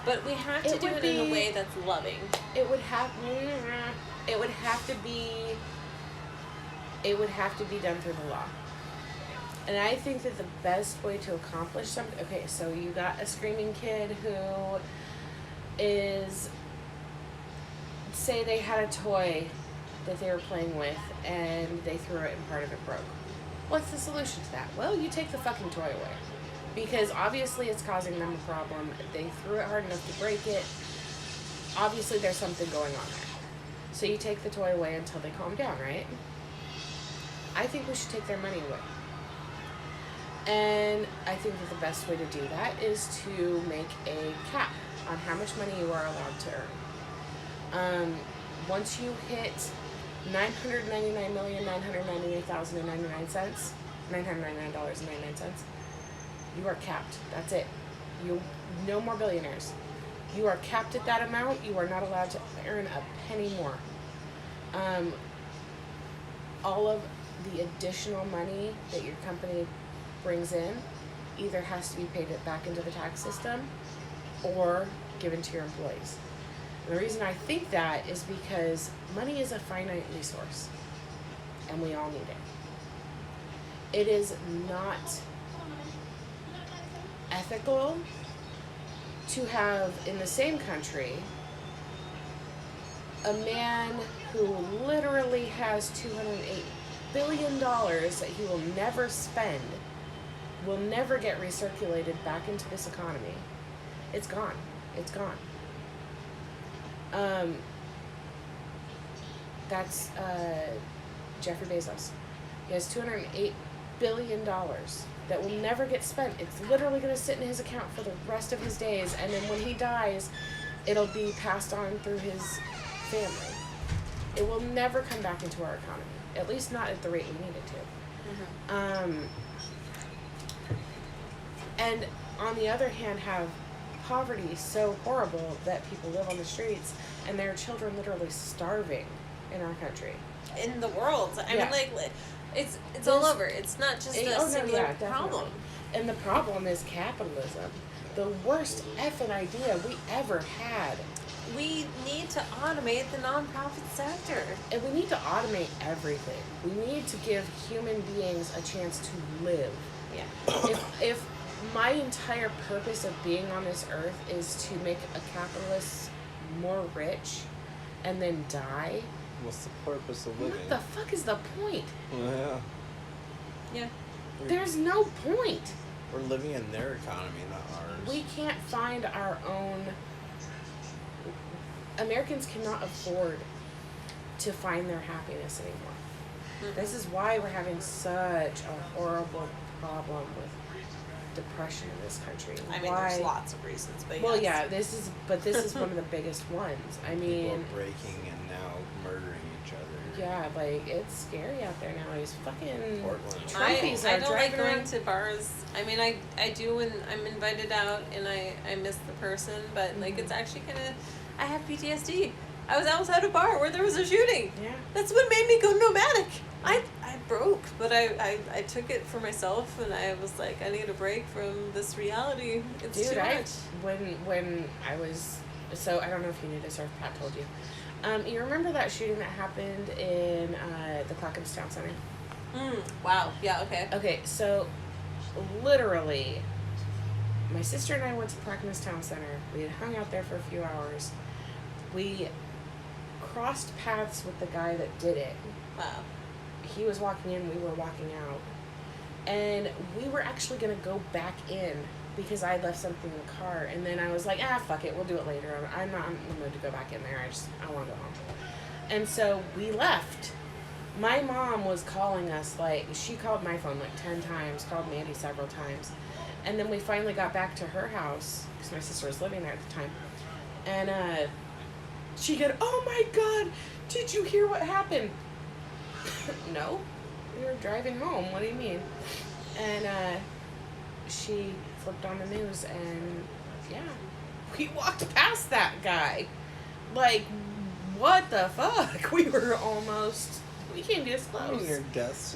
Speaker 3: But we have to
Speaker 1: It
Speaker 3: do
Speaker 1: would
Speaker 3: it in a
Speaker 1: be-
Speaker 3: way that's loving.
Speaker 1: It would have to be done through the law. And I think that the best way to accomplish something, okay, so you got a screaming kid who is, say they had a toy that they were playing with and they threw it and part of it broke. What's the solution to that? Well, you take the fucking toy away. Because obviously it's causing them a problem. They threw it hard enough to break it. Obviously there's something going on there. So you take the toy away until they calm down, right? I think we should take their money away. And I think that the best way to do that is to make a cap on how much money you are allowed to earn. Once you hit $999,998,099, $999.99, you are capped. That's it. No more billionaires. You are capped at that amount. You are not allowed to earn a penny more. All of the additional money that your company brings in either has to be paid back into the tax system or given to your employees. And the reason I think that is because money is a finite resource and we all need it. It is not ethical to have in the same country a man who literally has $208 billion that he will never spend, will never get recirculated back into this economy. It's gone. It's gone. That's Jeffrey Bezos. He has $208 billion that will never get spent. It's literally going to sit in his account for the rest of his days, and then when he dies, it'll be passed on through his family. It will never come back into our economy, at least not at the rate we need it to. And on the other hand, have poverty so horrible that people live on the streets and there are children literally starving in our country.
Speaker 3: In the world. I
Speaker 1: Yeah.
Speaker 3: mean, like, it's all over. It's not just a singular problem.
Speaker 1: And the problem is capitalism. the worst effing idea we ever had.
Speaker 3: We need to automate the nonprofit sector.
Speaker 1: And we need to automate everything. We need to give human beings a chance to live.
Speaker 3: Yeah.
Speaker 1: If my entire purpose of being on this earth is to make a capitalist more rich and then die,
Speaker 4: What's the purpose of living?
Speaker 1: what the fuck is the point?
Speaker 4: Yeah.
Speaker 3: Yeah.
Speaker 1: There's no point.
Speaker 4: We're living in their economy, not ours.
Speaker 1: We can't find our own. Americans cannot afford to find their happiness anymore. This is why we're having such a horrible problem with depression in this country.
Speaker 3: I mean,
Speaker 1: why?
Speaker 3: there's lots of reasons, but
Speaker 1: Well,
Speaker 3: yes.
Speaker 1: yeah, this is one of the biggest ones. I
Speaker 4: People
Speaker 1: mean,
Speaker 4: are breaking and now murdering each other.
Speaker 1: yeah, like it's scary out there now. These fucking
Speaker 4: Portland.
Speaker 1: Trumpies
Speaker 3: I
Speaker 1: are
Speaker 3: don't like
Speaker 1: driving
Speaker 3: going
Speaker 1: around.
Speaker 3: to bars. I mean, I do when I'm invited out and I miss the person, but like it's actually kind of, I have PTSD. I was outside a bar where there was a shooting.
Speaker 1: Yeah.
Speaker 3: That's what made me go nomadic. I broke, but I took it for myself and I was like, I need a break from this reality. It's
Speaker 1: Dude,
Speaker 3: too much.
Speaker 1: when I was, so I don't know if you knew this or if Pat told you. You remember that shooting that happened in the Clackamas Town Center?
Speaker 3: Wow. Yeah. Okay.
Speaker 1: Okay, so literally, my sister and I went to Clackamas Town Center. We had hung out there for a few hours. We crossed paths with the guy that did it.
Speaker 3: Wow.
Speaker 1: He was walking in, we were walking out. And we were actually going to go back in because I left something in the car. And then I was like, fuck it, we'll do it later. I'm not in the mood to go back in there. I want to go home. And so we left. My mom was calling us, like, she called my phone like 10 times, called Mandy several times. And then we finally got back to her house because my sister was living there at the time. And she goes, "Oh my God, did you hear what happened?" No, we were driving home. What do you mean? And she flipped on the news, and yeah, we walked past that guy. Like, what the fuck? We were almost. We came this
Speaker 4: How many
Speaker 1: close.
Speaker 4: near deaths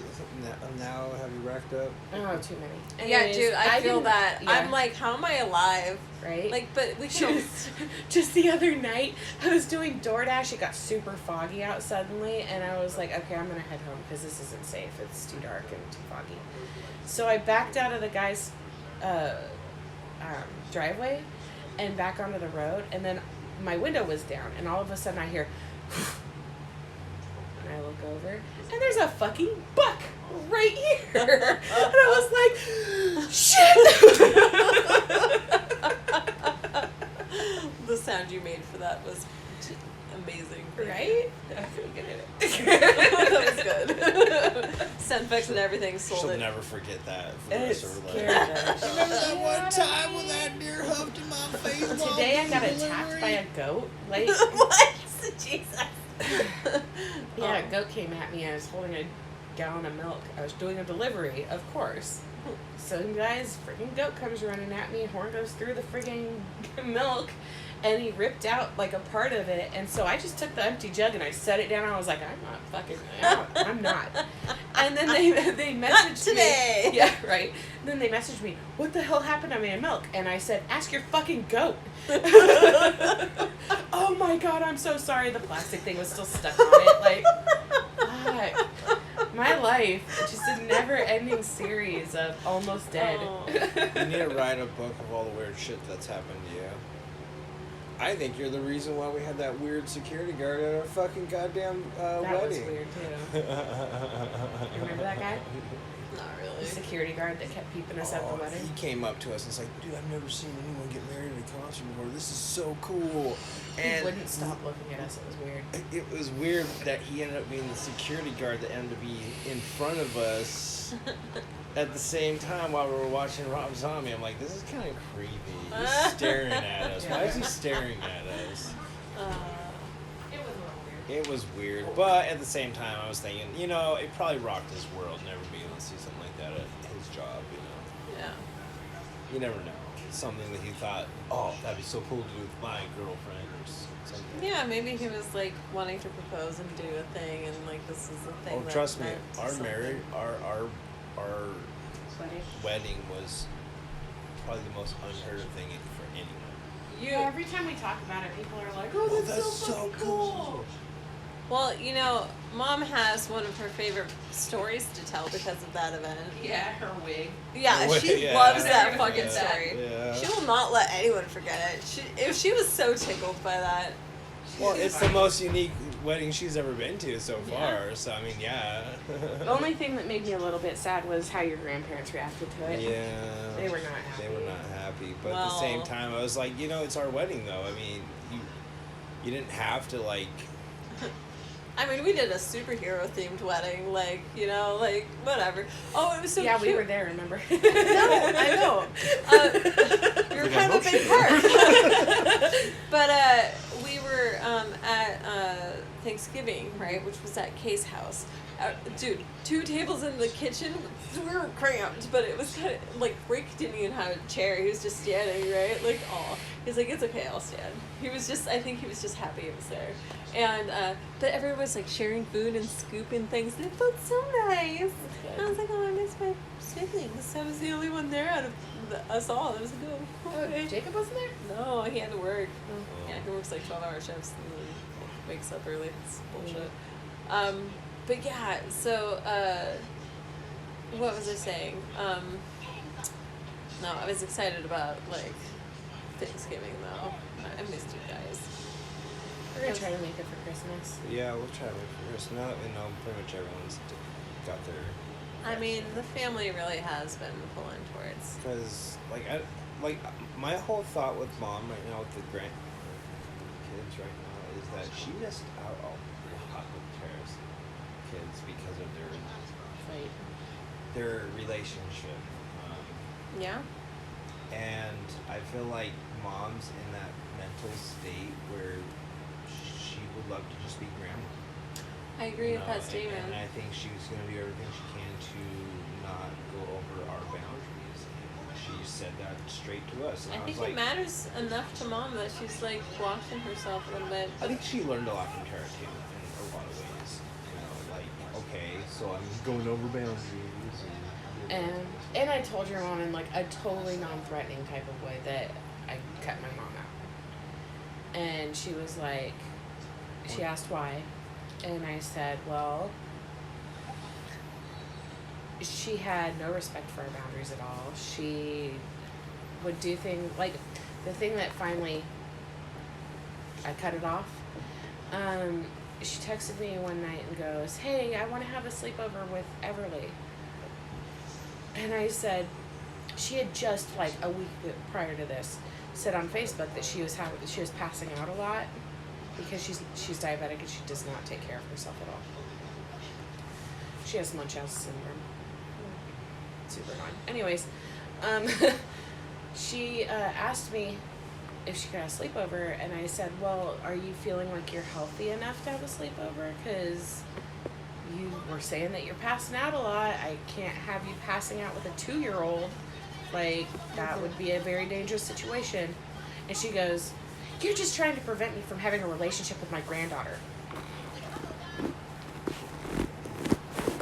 Speaker 4: now have you racked up?
Speaker 1: Oh, too many.
Speaker 3: Yeah,
Speaker 1: Anyways,
Speaker 3: dude, I feel
Speaker 1: didn't-
Speaker 3: that.
Speaker 1: yeah,
Speaker 3: I'm like, how am I alive?
Speaker 1: right.
Speaker 3: Like, but we can.
Speaker 1: Just the other night, I was doing DoorDash. It got super foggy out suddenly, and I was like, okay, I'm gonna head home because this isn't safe. It's too dark and too foggy. So I backed out of the guy's driveway and back onto the road, and then my window was down, and all of a sudden I hear, and I look over, and there's a fucking buck right here, and I was like, shit.
Speaker 3: The sound you made for that was amazing.
Speaker 1: Right? I couldn't get it.
Speaker 3: That was good. Sound effects and everything sold
Speaker 4: She'll
Speaker 3: it.
Speaker 4: never forget that for the
Speaker 1: It
Speaker 4: rest of her
Speaker 1: scared
Speaker 4: life.
Speaker 1: the
Speaker 4: Remember that
Speaker 1: shit
Speaker 4: one
Speaker 1: out of
Speaker 4: time
Speaker 1: me.
Speaker 4: when that deer huffed in my face? while
Speaker 1: Today I
Speaker 4: doing
Speaker 1: got
Speaker 4: delivery?
Speaker 1: attacked by a goat. Like,
Speaker 3: What? Jesus.
Speaker 1: yeah, a goat came at me. I was holding a gallon of milk. I was doing a delivery, of course. So, guys, freaking goat comes running at me. Horn goes through the freaking milk, and he ripped out like a part of it. And so I just took the empty jug and I set it down. I was like, I'm not fucking. I'm not. And then they messaged
Speaker 3: Not today.
Speaker 1: me. Yeah, right. And then they messaged me, what the hell happened to my milk? And I said, ask your fucking goat. Oh my God, I'm so sorry. The plastic thing was still stuck on it. Like, fuck. My life, it's just a never-ending series of almost dead.
Speaker 3: Oh.
Speaker 4: You need to write a book of all the weird shit that's happened to you. I think you're the reason why we had that weird security guard at our fucking goddamn
Speaker 1: That was
Speaker 4: wedding.
Speaker 1: weird too. You remember that guy?
Speaker 3: Not
Speaker 1: The
Speaker 3: really.
Speaker 1: security guard that kept peeping us at the wedding.
Speaker 4: He came up to us and was like, dude, I've never seen anyone get married at a concert before. This is so cool.
Speaker 1: He
Speaker 4: And
Speaker 1: wouldn't stop looking at us. It was weird.
Speaker 4: it was weird that he ended up being the security guard that ended up being in front of us at the same time while we were watching Rob Zombie. I'm like, this is kind of creepy. He's staring at us. Why is he staring at us?
Speaker 1: It was a little weird.
Speaker 4: It was weird, but at the same time, I was thinking, you know, it probably rocked his world never being able to see something like that at his job, you know.
Speaker 3: Yeah.
Speaker 4: You never know. Something that he thought, oh, that'd be so cool to do with my girlfriend or something.
Speaker 3: Yeah, maybe he was like wanting to propose and do a thing, and like this is the thing.
Speaker 4: Oh,
Speaker 3: that
Speaker 4: trust me,
Speaker 3: meant
Speaker 4: our
Speaker 3: something.
Speaker 4: marriage, our
Speaker 1: Wedding.
Speaker 4: wedding was probably the most unheard of thing for anyone.
Speaker 1: Yeah, every time we talk about it, people are like, "Oh, that's so fucking cool."
Speaker 3: Well, you know, Mom has one of her favorite stories to tell because of that event.
Speaker 1: Yeah, her wig.
Speaker 3: Yeah,
Speaker 4: Wait,
Speaker 3: she
Speaker 4: yeah.
Speaker 3: loves that
Speaker 1: Yeah.
Speaker 3: fucking
Speaker 1: Yeah.
Speaker 3: story.
Speaker 4: Yeah.
Speaker 3: She will not let anyone forget it. She was so tickled by that.
Speaker 4: Well, it's the most unique wedding she's ever been to so
Speaker 3: Yeah.
Speaker 4: far. So I mean, yeah.
Speaker 1: The only thing that made me a little bit sad was how your grandparents reacted to it.
Speaker 4: Yeah.
Speaker 1: They were not happy.
Speaker 4: They were not happy, but at the same
Speaker 3: Well-
Speaker 4: time, I was like, it's our wedding though. I mean, you didn't have to like.
Speaker 3: I mean, we did a superhero themed wedding, like, whatever. Oh, it was so
Speaker 1: Yeah,
Speaker 3: cute.
Speaker 1: we were there. Remember?
Speaker 3: No, I know. We were
Speaker 4: Like,
Speaker 3: kind of a big part. But we were at Thanksgiving, right, which was at Kay's house. Dude, 2 tables in the kitchen. We were cramped, but it was kind of like Rick didn't even have a chair. He was just standing, right? Like, he's like, it's okay, I'll stand. I think he was just happy it was there. And but everyone was like sharing food and scooping things, and it felt so nice. And I was like, oh, I miss my siblings. I was the only one there out of us all. I was like, oh, okay.
Speaker 1: Jacob wasn't there.
Speaker 3: No, he had to work. Yeah, he works like 12-hour shifts and then wakes up early. It's bullshit. But yeah, so what was I saying? No, I was excited about like Thanksgiving though. I missed you guys.
Speaker 1: We're gonna try to make it for Christmas.
Speaker 4: Yeah, we'll try to wait for Christmas. Now that we know pretty much everyone's got their.
Speaker 3: I mean, the family really has been pulling towards.
Speaker 4: Because my whole thought with Mom right now with the kids right now is that she missed out a lot with Tara's kids because of
Speaker 1: Fight.
Speaker 4: their relationship.
Speaker 3: Yeah.
Speaker 4: And I feel like Mom's in that mental state where she would love to just be grandma.
Speaker 3: I agree with that
Speaker 4: And
Speaker 3: statement.
Speaker 4: I think she's going to do everything she can to not go over our boundaries. And she said that straight to us. And
Speaker 3: I
Speaker 4: I
Speaker 3: think
Speaker 4: was like,
Speaker 3: it matters enough to Mom that she's like watching herself a little bit.
Speaker 4: I think she learned a lot from Tara too, in a lot of ways. Okay, so I'm going over boundaries.
Speaker 1: And I told your mom in like a totally non-threatening type of way that I cut my mom out. And she was like, she asked why, and I said, well, she had no respect for our boundaries at all. She would do things like the thing that finally I cut it off. She texted me one night and goes, "Hey, I want to have a sleepover with Everly." And I said, she had just like a week prior to this said on Facebook that she was passing out a lot because she's diabetic and she does not take care of herself at all. She has Munchausen syndrome. Super annoying. Anyways, she asked me if she could have a sleepover, and I said, well, are you feeling like you're healthy enough to have a sleepover? Because you were saying that you're passing out a lot. I can't have you passing out with a 2-year-old. Like, that would be a very dangerous situation. And she goes, you're just trying to prevent me from having a relationship with my granddaughter.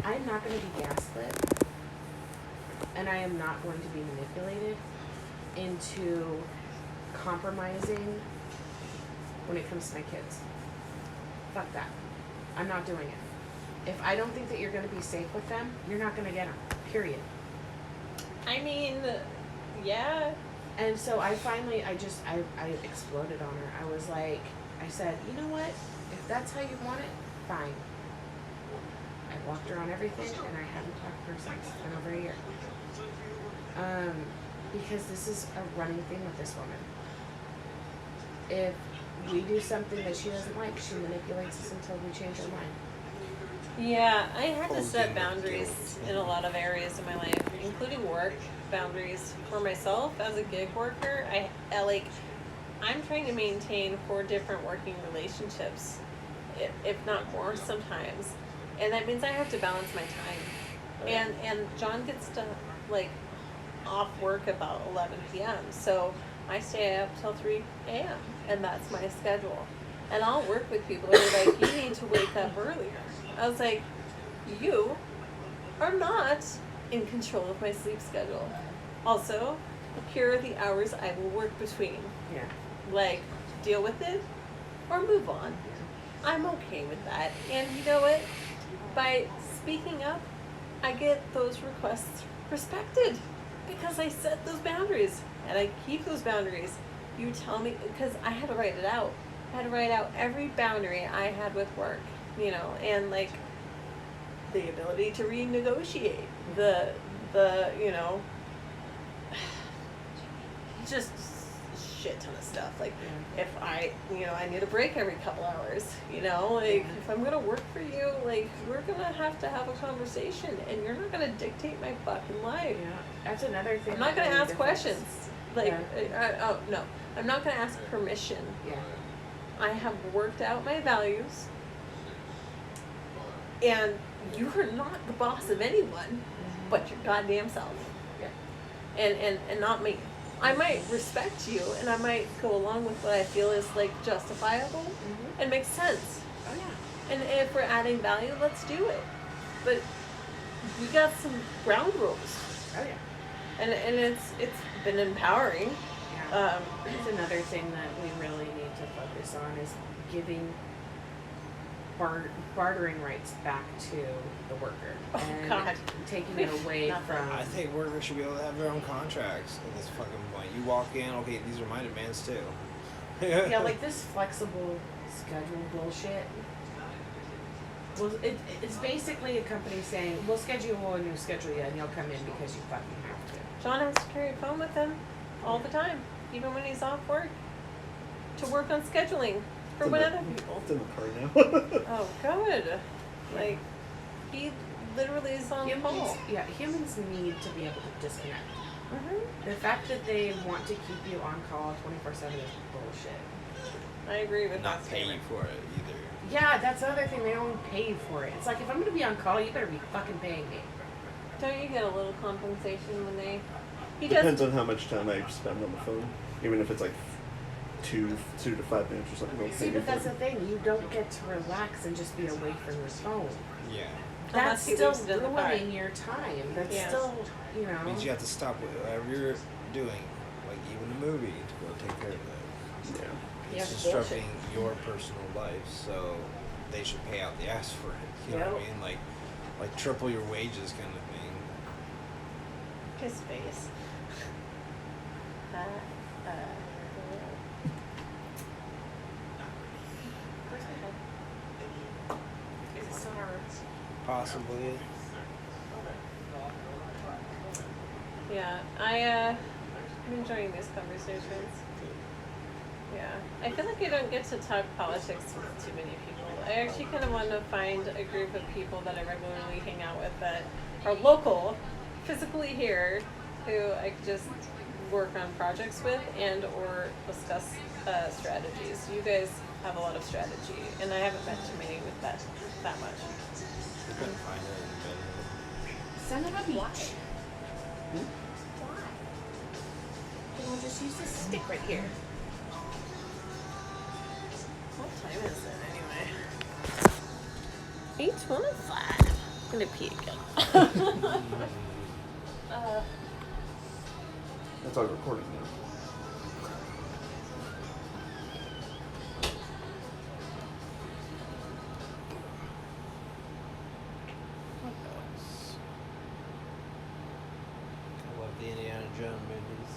Speaker 1: I'm not going to be gaslit, and I am not going to be manipulated into compromising when it comes to my kids. Fuck that. I'm not doing it. If I don't think that you're going to be safe with them, you're not going to get them. Period.
Speaker 3: I mean, yeah.
Speaker 1: And so I finally, I exploded on her. I was like, I said, you know what? If that's how you want it, fine. I walked her on everything, and I haven't talked to her since. It's been over a year. Because this is a running thing with this woman. If we do something that she doesn't like, she manipulates us until we change our mind.
Speaker 3: Yeah, I had to
Speaker 4: Holds
Speaker 3: set
Speaker 4: in
Speaker 3: boundaries
Speaker 4: guilt.
Speaker 3: in a lot of areas of my life, including work boundaries for myself as a gig worker. I'm trying to maintain 4 different working relationships, if not more sometimes, and that means I have to balance my time. And John gets to off work about 11 p.m. So I stay up till 3 a.m. and that's my schedule. And I'll work with people who are like, you need to wake up earlier. I was like, you are not in control of my sleep schedule. Also, here are the hours I will work between.
Speaker 1: Yeah.
Speaker 3: Like, deal with it or move on. I'm okay with that. And you know what? By speaking up, I get those requests respected because I set those boundaries and I keep those boundaries. You tell me, because I had to write it out. I had to write out every boundary I had with work, you know, and like the ability to renegotiate, the you know, just shit ton of stuff. Like if I need a break every couple hours, you know, like if I'm gonna work for you, like we're gonna have to have a conversation, and you're not gonna dictate my fucking life.
Speaker 1: Yeah. That's another thing.
Speaker 3: I'm not
Speaker 1: that
Speaker 3: gonna
Speaker 1: made a
Speaker 3: ask
Speaker 1: difference.
Speaker 3: questions. Like, oh no, I'm not gonna ask permission.
Speaker 1: Yeah.
Speaker 3: I have worked out my values, and you are not the boss of anyone but your goddamn self.
Speaker 1: Yeah.
Speaker 3: And not me. I might respect you, and I might go along with what I feel is like justifiable and makes sense.
Speaker 1: Oh yeah.
Speaker 3: And if we're adding value, let's do it. But we got some ground rules,
Speaker 1: Oh yeah.
Speaker 3: and it's been empowering.
Speaker 1: Yeah. It's another thing that we really need to focus on is giving bartering rights back to the worker
Speaker 3: Oh,
Speaker 1: and
Speaker 3: God.
Speaker 1: taking it away
Speaker 3: Nothing.
Speaker 1: from.
Speaker 4: I think workers should be able to have their own contracts at this fucking point. You walk in, okay, these are my demands too.
Speaker 1: Yeah, like this flexible schedule bullshit. Well, it's basically a company saying, we'll schedule you when you schedule you, and you'll come in because you fucking have to.
Speaker 3: John has to carry a phone with him all the time, even when he's off work, to work on scheduling for when other people.
Speaker 6: It's in the car now.
Speaker 3: Oh, good. Like, he literally is on call.
Speaker 1: Humans need to be able to disconnect.
Speaker 3: Mm-hmm.
Speaker 1: The fact that they want to keep you on call 24/7 is bullshit.
Speaker 3: I agree with
Speaker 4: Not
Speaker 3: that
Speaker 4: pay you
Speaker 3: statement.
Speaker 4: for it either.
Speaker 1: Yeah, that's the other thing. They don't pay you for it. It's like, if I'm going to be on call, you better be fucking paying me.
Speaker 3: Don't you get a little compensation when they? He
Speaker 6: Depends
Speaker 3: does.
Speaker 6: on how much time I spend on the phone. Even if it's like two to 5 minutes or something. they'll
Speaker 1: See,
Speaker 6: pay me
Speaker 1: but that's
Speaker 6: for
Speaker 1: the
Speaker 6: it.
Speaker 1: thing. You don't get to relax and just be away from your phone.
Speaker 4: Yeah.
Speaker 1: That's
Speaker 3: Unless he
Speaker 1: still
Speaker 3: leaves it in the car.
Speaker 1: ruining your time. That's
Speaker 3: Yeah.
Speaker 1: still, you
Speaker 4: It
Speaker 1: know.
Speaker 4: means you have to stop whatever you're doing, like even the movie, to go take care of it.
Speaker 6: Yeah.
Speaker 1: Yeah,
Speaker 4: It's
Speaker 1: it's
Speaker 4: disrupting your personal life, so they should pay out the ass for it. You know what I
Speaker 1: Yep.
Speaker 4: mean? Like triple your wages kind of thing.
Speaker 3: His face.
Speaker 1: It's hard.
Speaker 4: Possibly.
Speaker 3: Yeah, I'm enjoying these conversations. Yeah, I feel like I don't get to talk politics with too many people. I actually kind of want to find a group of people that I regularly hang out with that are local, physically here, who I could just work on projects with and or discuss strategies. You guys have a lot of strategy, and I haven't met too many with that much.
Speaker 4: We couldn't find it in Bedford.
Speaker 1: Son of a
Speaker 3: Why?
Speaker 1: beach. Why? We'll just use this stick right here.
Speaker 3: What time is it anyway? 8:25. I'm gonna pee again.
Speaker 6: That's all recording now.
Speaker 4: What else? I love the Indiana Jones movies.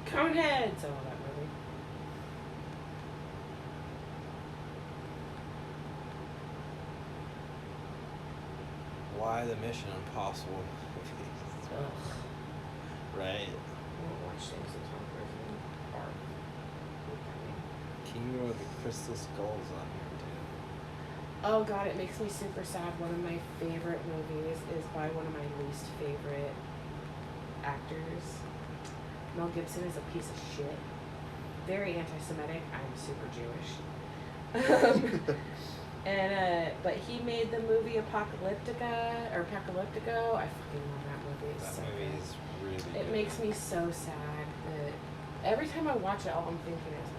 Speaker 1: Coneheads. Oh, that movie.
Speaker 4: Why the Mission Impossible movies?
Speaker 1: Ugh.
Speaker 4: Right?
Speaker 1: I won't watch things that Tom Cruise are.
Speaker 4: Kingdom of the Crystal Skulls on here too.
Speaker 1: Oh god, it makes me super sad. One of my favorite movies is by one of my least favorite actors. Mel Gibson is a piece of shit. Very anti-Semitic. I'm super Jewish. But he made the movie Apocalyptica or Apocalyptico. I fucking love that movie. It's
Speaker 4: That
Speaker 1: so
Speaker 4: movie
Speaker 1: good.
Speaker 4: is really
Speaker 1: It
Speaker 4: good.
Speaker 1: makes me so sad that every time I watch it, all I'm thinking is,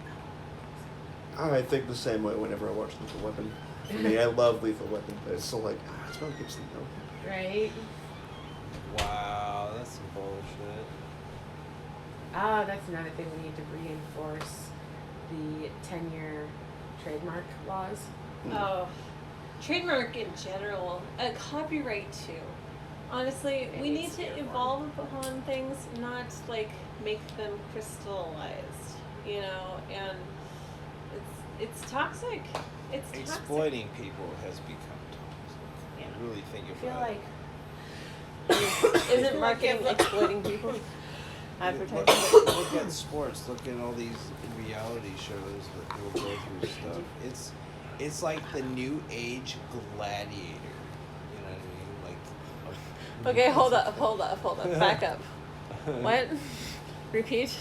Speaker 6: I think the same way whenever I watch Lethal Weapon. for me. I love Lethal Weapon, but it's still like, it's Mel Gibson though.
Speaker 1: Right?
Speaker 2: Wow, that's some bullshit.
Speaker 1: Ah, that's another thing we need to reinforce the 10-year trademark laws.
Speaker 3: Oh, trademark in general, copyright too. Honestly,
Speaker 1: It
Speaker 3: we need
Speaker 1: needs to
Speaker 3: to
Speaker 1: be
Speaker 3: evolve upon things, not like make them crystallized, you know. And it's toxic. It's toxic.
Speaker 2: Exploiting people has become toxic.
Speaker 3: Yeah.
Speaker 2: I really think
Speaker 1: I feel
Speaker 2: about
Speaker 1: like
Speaker 3: Isn't marketing exploiting people?
Speaker 2: it.
Speaker 3: Advertising.
Speaker 2: Look at sports. Look at all these reality shows that will go through stuff. It's like the new age gladiator. You know what I mean? Like.
Speaker 3: Okay, hold up. Back up. What? Repeat.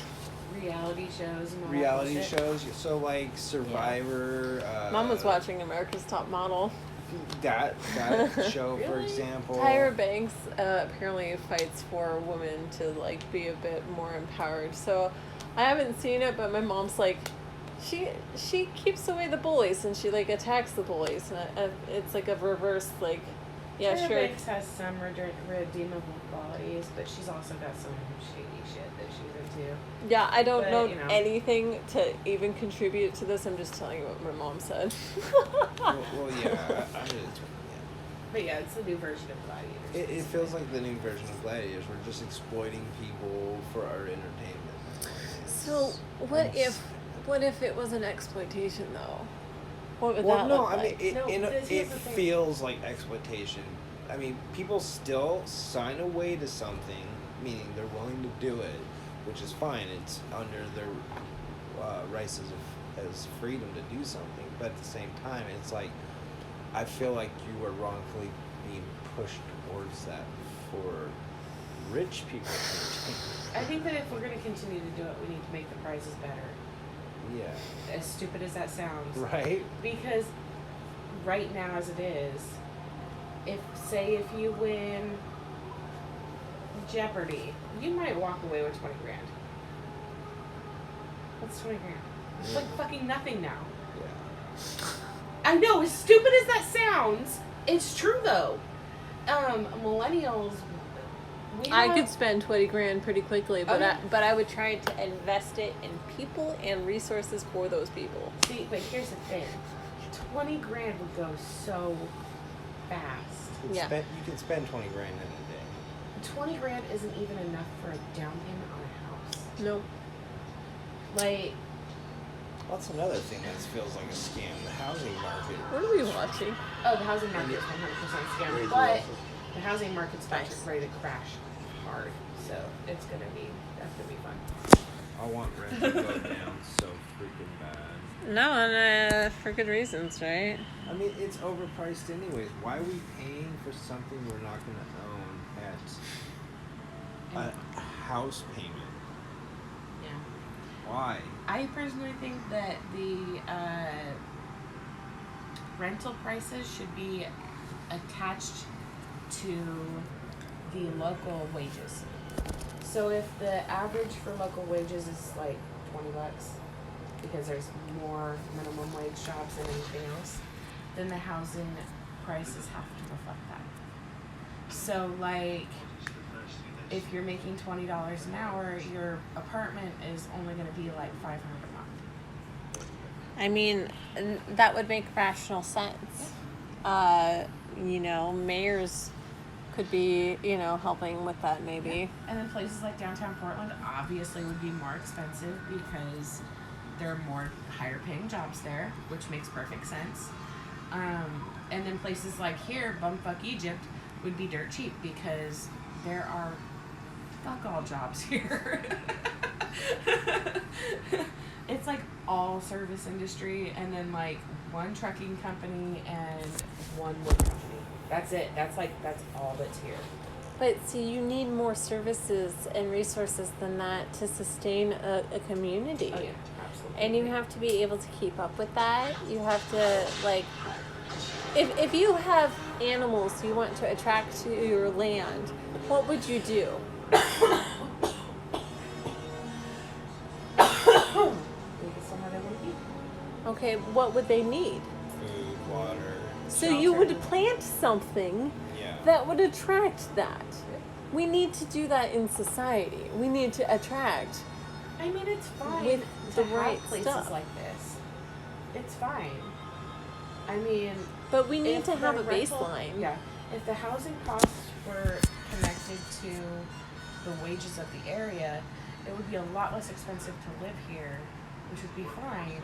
Speaker 1: reality shows and all
Speaker 2: Reality
Speaker 1: that bullshit.
Speaker 2: shows. So like Survivor.
Speaker 3: Mom was watching America's Top Model.
Speaker 2: That show, for
Speaker 1: Really?
Speaker 2: example.
Speaker 3: Tyra Banks apparently fights for women to like be a bit more empowered. So I haven't seen it, but my mom's like, she keeps away the bullies and she like attacks the bullies. And it's like a reverse like, yeah,
Speaker 1: Tyra
Speaker 3: sure.
Speaker 1: Banks has some redeemable qualities, but she's also got some shady shit that she's into.
Speaker 3: Yeah, I don't
Speaker 1: But,
Speaker 3: know
Speaker 1: you know.
Speaker 3: anything to even contribute to this. I'm just telling you what my mom said.
Speaker 2: Well, yeah.
Speaker 1: But yeah, it's the new version of Gladiators.
Speaker 2: It feels like the new version of Gladiators. We're just exploiting people for our entertainment.
Speaker 3: So what if it was an exploitation though? What would
Speaker 2: Well,
Speaker 3: that
Speaker 2: no,
Speaker 3: look
Speaker 2: I
Speaker 3: like?
Speaker 2: mean,
Speaker 1: No, because
Speaker 2: it
Speaker 1: here's the thing.
Speaker 2: feels like exploitation. I mean, people still sign away to something, meaning they're willing to do it, which is fine. It's under their rights as freedom to do something. But at the same time, it's like, I feel like you are wrongfully being pushed towards that for rich people.
Speaker 1: I think that if we're going to continue to do it, we need to make the prizes better.
Speaker 2: Yeah.
Speaker 1: As stupid as that sounds.
Speaker 2: Right?
Speaker 1: Because right now, as it is, if you win Jeopardy, you might walk away with 20 grand. What's 20 grand? It's like fucking nothing now.
Speaker 2: Yeah.
Speaker 1: I know, as stupid as that sounds, it's true though. Millennials, we
Speaker 3: I
Speaker 1: have-
Speaker 3: could spend 20 grand pretty quickly, but
Speaker 1: Okay.
Speaker 3: but I would try to invest it in people and resources for those people.
Speaker 1: See, but here's the thing. 20 grand would go so fast.
Speaker 3: Yeah.
Speaker 2: You can spend 20 grand in a day.
Speaker 1: 20 grand isn't even enough for a down payment on a house.
Speaker 3: No.
Speaker 1: Like,
Speaker 2: That's another thing that feels like a scam. The housing market.
Speaker 3: What are we watching?
Speaker 1: oh, the housing market is 100% scam,
Speaker 6: Crazy
Speaker 1: but
Speaker 6: also.
Speaker 1: the housing market's about to ready to crash hard, so that's gonna be fun.
Speaker 2: I want rent to go down so freaking bad.
Speaker 3: No, and for good reasons, right?
Speaker 2: I mean, it's overpriced anyways. Why are we paying for something we're not going to own at a house payment?
Speaker 1: Yeah.
Speaker 2: Why?
Speaker 1: I personally think that the rental prices should be attached to the local wages. So if the average for local wages is like $20, because there's more minimum wage jobs than anything else, then the housing prices have to reflect that. So like, if you're making $20 an hour, your apartment is only going to be like $500 a month.
Speaker 3: I mean, that would make rational sense. Mayors could be, helping with that maybe.
Speaker 1: And then places like downtown Portland obviously would be more expensive because there are more higher paying jobs there, which makes perfect sense. And then places like here, bumfuck Egypt, would be dirt cheap because there are fuck all jobs here. It's like all service industry and then like one trucking company and one wood company. That's it. That's all that's here.
Speaker 3: But see, you need more services and resources than that to sustain a community.
Speaker 1: Oh yeah, absolutely.
Speaker 3: And you have to be able to keep up with that. You have to, like, if you have animals you want to attract to your land, what would you do?
Speaker 1: Maybe somewhere they would eat.
Speaker 3: Okay, what would they need?
Speaker 2: Food, water.
Speaker 3: So you would plant something
Speaker 4: Yeah.
Speaker 3: that would attract that. We need to do that in society. We need to attract.
Speaker 1: I mean, it's fine
Speaker 3: With
Speaker 1: to
Speaker 3: the right
Speaker 1: have places
Speaker 3: stuff.
Speaker 1: like this. It's fine. I mean,
Speaker 3: But we need
Speaker 1: if
Speaker 3: to have
Speaker 1: the
Speaker 3: a
Speaker 1: rental-
Speaker 3: baseline.
Speaker 1: Yeah. If the housing costs were connected to the wages of the area, it would be a lot less expensive to live here, which would be fine.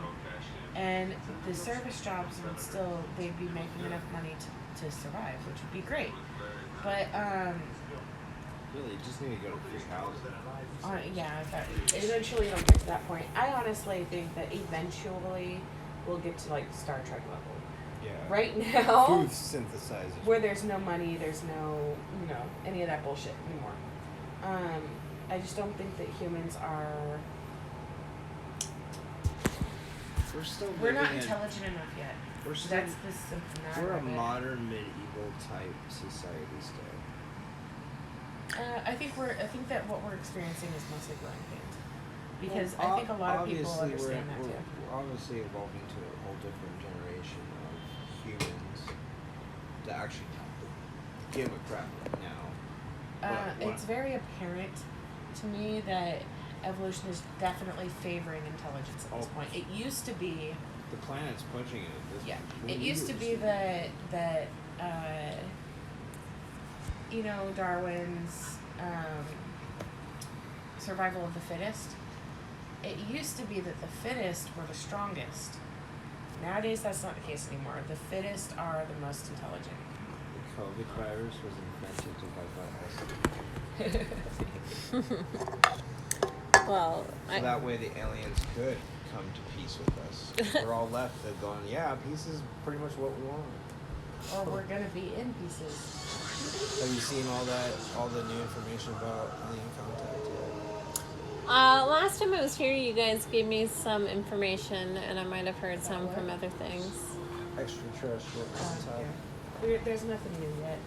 Speaker 1: And the service jobs would still, they'd be making enough money to survive, which would be great. But,
Speaker 4: Really, you just need to go to free housing.
Speaker 1: yeah, eventually it'll get to that point. I honestly think that eventually we'll get to like Star Trek level.
Speaker 4: Yeah.
Speaker 1: Right now,
Speaker 4: Food synthesizers.
Speaker 1: where there's no money, there's no, any of that bullshit anymore. I just don't think that humans are.
Speaker 4: We're still
Speaker 1: We're not
Speaker 4: living in-
Speaker 1: intelligent enough yet.
Speaker 4: We're still.
Speaker 1: That's the symptomatic
Speaker 4: We're a
Speaker 1: of it.
Speaker 4: modern medieval type society still.
Speaker 1: I think that what we're experiencing is mostly growing pains, because
Speaker 4: Well,
Speaker 1: I think a lot of people
Speaker 4: obviously
Speaker 1: understand that
Speaker 4: we're
Speaker 1: too.
Speaker 4: obviously evolving to a whole different generation of humans that actually give a crap now. What-
Speaker 1: It's very apparent to me that evolution is definitely favoring intelligence at this
Speaker 4: Oh.
Speaker 1: point. It used to be,
Speaker 4: The planet's pushing it at this
Speaker 1: yeah,
Speaker 4: point.
Speaker 1: it used to be that Darwin's survival of the fittest. It used to be that the fittest were the strongest. Nowadays, that's not the case anymore. The fittest are the most intelligent.
Speaker 4: The COVID virus was invented to wipe out us.
Speaker 3: Well,
Speaker 4: So that way the aliens could come to peace with us. We're all left going, yeah, peace is pretty much what we want.
Speaker 1: Or we're gonna be in pieces.
Speaker 4: Have you seen all the new information about alien contact yet?
Speaker 3: last time I was here, you guys gave me some information, and I might have heard some from other things.
Speaker 4: Extraterrestrial contact.
Speaker 1: There's nothing new yet.